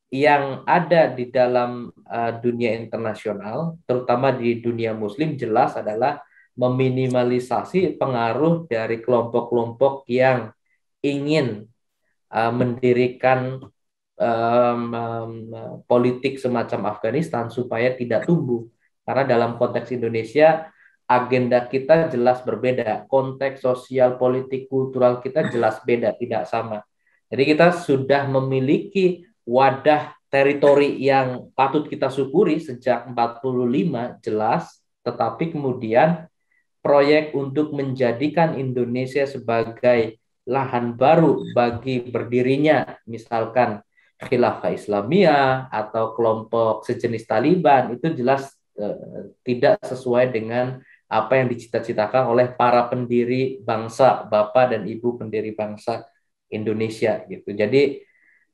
yang ada di dalam dunia internasional, terutama di dunia Muslim, jelas adalah meminimalisasi pengaruh dari kelompok-kelompok yang ingin mendirikan politik semacam Afghanistan supaya tidak tumbuh. Karena dalam konteks Indonesia, agenda kita jelas berbeda. Konteks sosial, politik, kultural kita jelas beda, tidak sama. Jadi kita sudah memiliki wadah teritori yang patut kita syukuri sejak 45 jelas, tetapi kemudian proyek untuk menjadikan Indonesia sebagai lahan baru bagi berdirinya misalkan Khilafah Islamiyah atau kelompok sejenis Taliban itu jelas tidak sesuai dengan apa yang dicita-citakan oleh para pendiri bangsa, Bapak dan Ibu pendiri bangsa Indonesia gitu. Jadi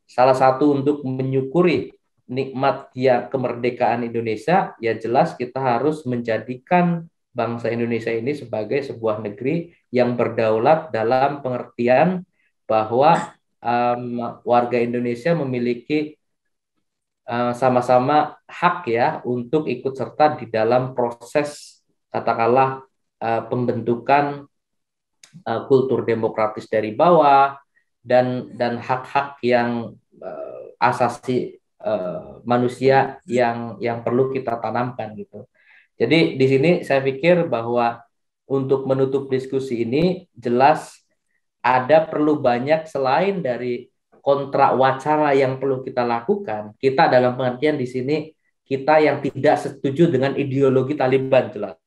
salah satu untuk menyukuri nikmat ya kemerdekaan Indonesia, ya jelas kita harus menjadikan bangsa Indonesia ini sebagai sebuah negeri yang berdaulat dalam pengertian bahwa warga Indonesia memiliki sama-sama hak ya untuk ikut serta di dalam proses katakanlah pembentukan kultur demokratis dari bawah dan hak-hak yang asasi manusia yang perlu kita tanamkan gitu. Jadi di sini saya pikir bahwa untuk menutup diskusi ini jelas perlu banyak selain dari kontrak wacana yang perlu kita lakukan. Kita dalam pengertian di sini kita yang tidak setuju dengan ideologi Taliban jelas.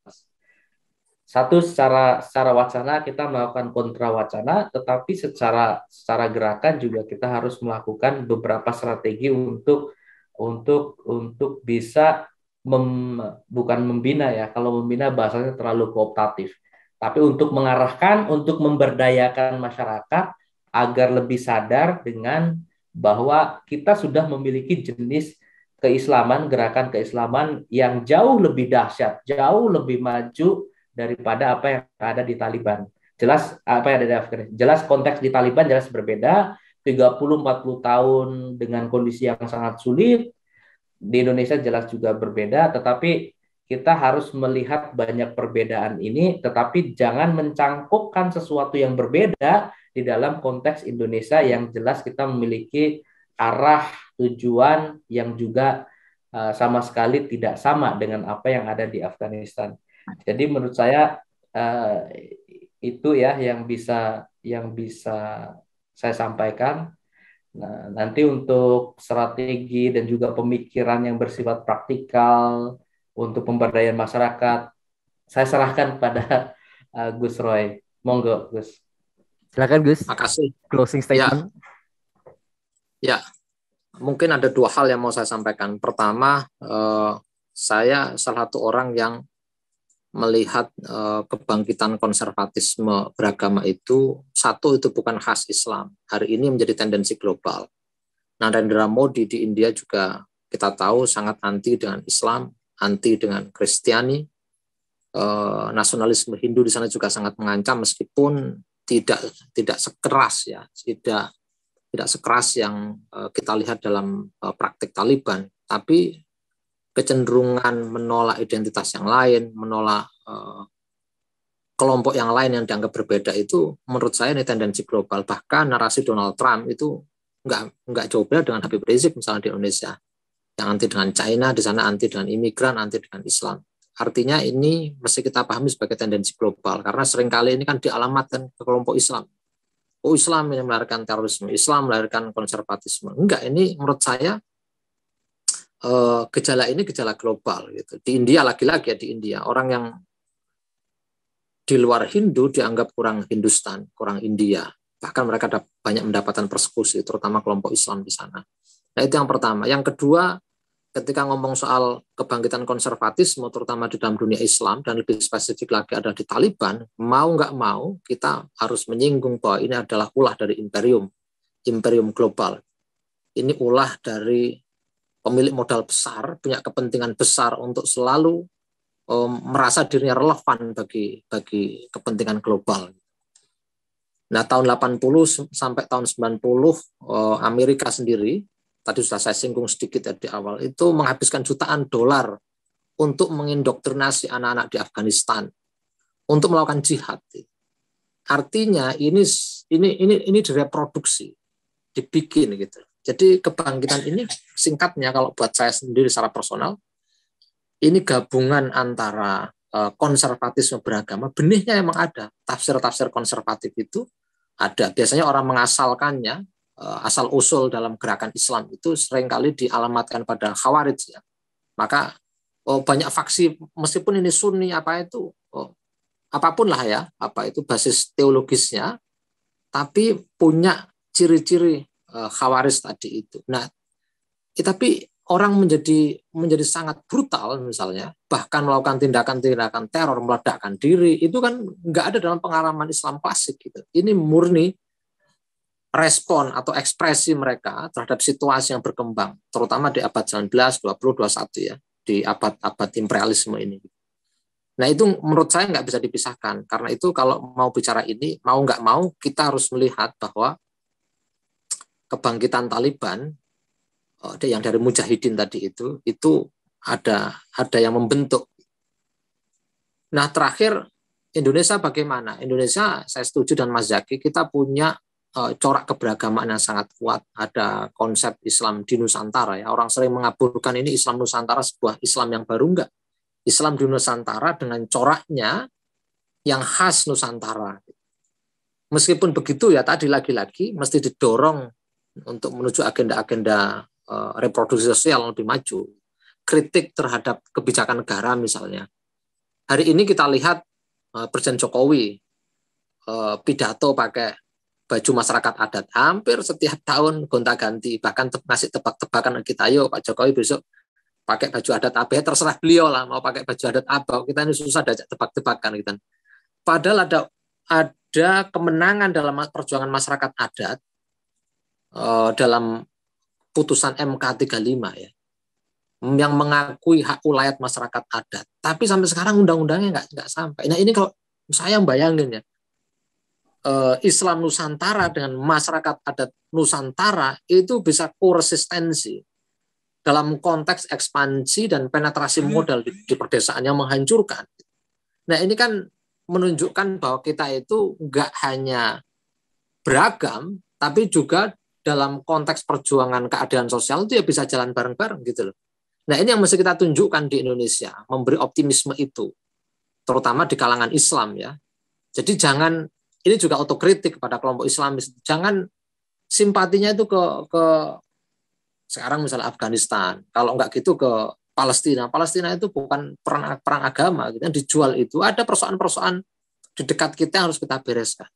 Satu secara wacana kita melakukan kontra wacana, tetapi secara gerakan juga kita harus melakukan beberapa strategi untuk untuk bisa bukan membina ya, kalau membina bahasanya terlalu kooptatif, tapi untuk mengarahkan, untuk memberdayakan masyarakat agar lebih sadar dengan bahwa kita sudah memiliki jenis keislaman, gerakan keislaman yang jauh lebih dahsyat, jauh lebih maju daripada apa yang ada di Taliban. Jelas apa yang ada di Afghanistan. Jelas konteks di Taliban jelas berbeda. 30-40 tahun dengan kondisi yang sangat sulit. Di Indonesia jelas juga berbeda, tetapi kita harus melihat banyak perbedaan ini, tetapi jangan mencangkukkan sesuatu yang berbeda di dalam konteks Indonesia yang jelas kita memiliki arah tujuan yang juga sama sekali tidak sama dengan apa yang ada di Afghanistan. Jadi menurut saya itu ya yang bisa saya sampaikan. Nah, nanti untuk strategi dan juga pemikiran yang bersifat praktikal untuk pemberdayaan masyarakat, saya serahkan pada Gus Roy. Monggo, Gus. Silakan, Gus. Makasih. Closing statement. Ya, mungkin ada dua hal yang mau saya sampaikan. Pertama, saya salah satu orang yang melihat kebangkitan konservatisme beragama itu, satu, itu bukan khas Islam. Hari ini menjadi tendensi global. Narendra Modi di India juga kita tahu sangat anti dengan Islam, anti dengan Kristiani. Nasionalisme Hindu di sana juga sangat mengancam, meskipun tidak sekeras ya, tidak sekeras yang kita lihat dalam praktik Taliban, tapi kecenderungan menolak identitas yang lain, menolak kelompok yang lain yang dianggap berbeda itu menurut saya ini tendensi global. Bahkan narasi Donald Trump itu nggak jauh beda dengan Habib Rizik misalnya di Indonesia, yang anti dengan China, di sana anti dengan imigran, anti dengan Islam. Artinya ini mesti kita pahami sebagai tendensi global, karena seringkali ini kan dialamatkan ke kelompok Islam. Oh, Islam yang melahirkan terorisme, Islam melahirkan konservatisme. Enggak, ini menurut saya gejala ini gejala global gitu. Di India lagi-lagi ya, di India orang yang di luar Hindu dianggap kurang Hindustan, kurang India. Bahkan mereka banyak mendapatkan persekusi, terutama kelompok Islam di sana. Nah, itu yang pertama. Yang kedua, ketika ngomong soal kebangkitan konservatisme, terutama di dalam dunia Islam, dan lebih spesifik lagi ada di Taliban, mau nggak mau kita harus menyinggung bahwa ini adalah ulah dari imperium global. Ini ulah dari pemilik modal besar, punya kepentingan besar untuk selalu merasa dirinya relevan bagi kepentingan global. Nah, tahun 80 sampai tahun 90 Amerika sendiri, tadi sudah saya singgung sedikit ya di awal, itu menghabiskan jutaan dolar untuk mengindoktrinasi anak-anak di Afghanistan untuk melakukan jihad. Artinya ini direproduksi, dibikin gitu. Jadi kebangkitan ini singkatnya kalau buat saya sendiri secara personal, ini gabungan antara konservatisme beragama, benihnya emang ada. Tafsir-tafsir konservatif itu ada. Biasanya orang mengasalkannya, asal usul dalam gerakan Islam itu seringkali dialamatkan pada Khawarij ya. Maka banyak faksi, meskipun ini Sunni apapun lah ya, apa itu basis teologisnya, tapi punya ciri-ciri Khawarij tadi itu. Nah, tapi orang menjadi sangat brutal misalnya, bahkan melakukan tindakan-tindakan teror, meledakkan diri, itu kan nggak ada dalam pengalaman Islam klasik gitu. Ini murni respon atau ekspresi mereka terhadap situasi yang berkembang, terutama di abad 19, 20, 21 ya, di abad imperialisme ini. Nah, itu menurut saya nggak bisa dipisahkan. Karena itu kalau mau bicara ini, mau nggak mau kita harus melihat bahwa kebangkitan Taliban yang dari mujahidin tadi itu ada yang membentuk. Nah, terakhir Indonesia bagaimana? Indonesia, saya setuju dengan Mas Zaki, kita punya corak keberagamaan yang sangat kuat. Ada konsep Islam di Nusantara ya. Orang sering mengaburkan ini Islam Nusantara sebuah Islam yang baru, enggak. Islam di Nusantara dengan coraknya yang khas Nusantara. Meskipun begitu ya, tadi lagi-lagi mesti didorong untuk menuju agenda-agenda reproduksi sosial yang lebih maju. Kritik terhadap kebijakan negara misalnya. Hari ini kita lihat Presiden Jokowi pidato pakai baju masyarakat adat. Hampir setiap tahun gonta-ganti, bahkan ngasih tebak-tebakan kita, ayo Pak Jokowi besok pakai baju adat apa, ya terserah beliau lah mau pakai baju adat apa, kita ini susah ada tebak-tebakan gitu. Padahal ada kemenangan dalam perjuangan masyarakat adat dalam putusan MK 35 ya, yang mengakui hak ulayat masyarakat adat. Tapi sampai sekarang undang-undangnya nggak sampai. Nah ini kalau saya bayangin ya, Islam Nusantara dengan masyarakat adat Nusantara itu bisa koresistensi dalam konteks ekspansi dan penetrasi modal di pedesaan yang menghancurkan. Nah ini kan menunjukkan bahwa kita itu nggak hanya beragam, tapi juga dalam konteks perjuangan keadilan sosial itu ya bisa jalan bareng-bareng gitu loh. Nah ini yang mesti kita tunjukkan di Indonesia, memberi optimisme itu, terutama di kalangan Islam ya. Jadi jangan, ini juga otokritik kepada kelompok Islamis, jangan simpatinya itu ke sekarang misalnya Afghanistan, kalau enggak gitu ke Palestina. Palestina itu bukan perang agama, gitu. Dijual itu ada persoalan-persoalan di dekat kita yang harus kita bereskan.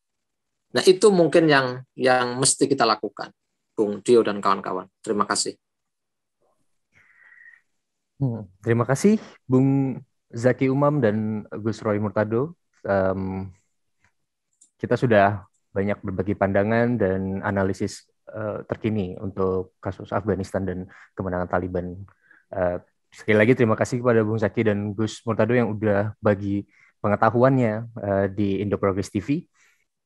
Nah itu mungkin yang mesti kita lakukan, Bung Dio dan kawan-kawan. Terima kasih. Terima kasih Bung Zaki Umam dan Gus Roy Murtado. Kita sudah banyak berbagi pandangan dan analisis terkini untuk kasus Afghanistan dan kemenangan Taliban. Sekali lagi terima kasih kepada Bung Zaki dan Gus Murtado yang udah bagi pengetahuannya di Indo Progress TV.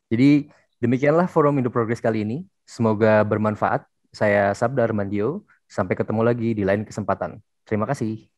Jadi demikianlah forum Indo Progress kali ini. Semoga bermanfaat. Saya Sabda Armandio. Sampai ketemu lagi di lain kesempatan. Terima kasih.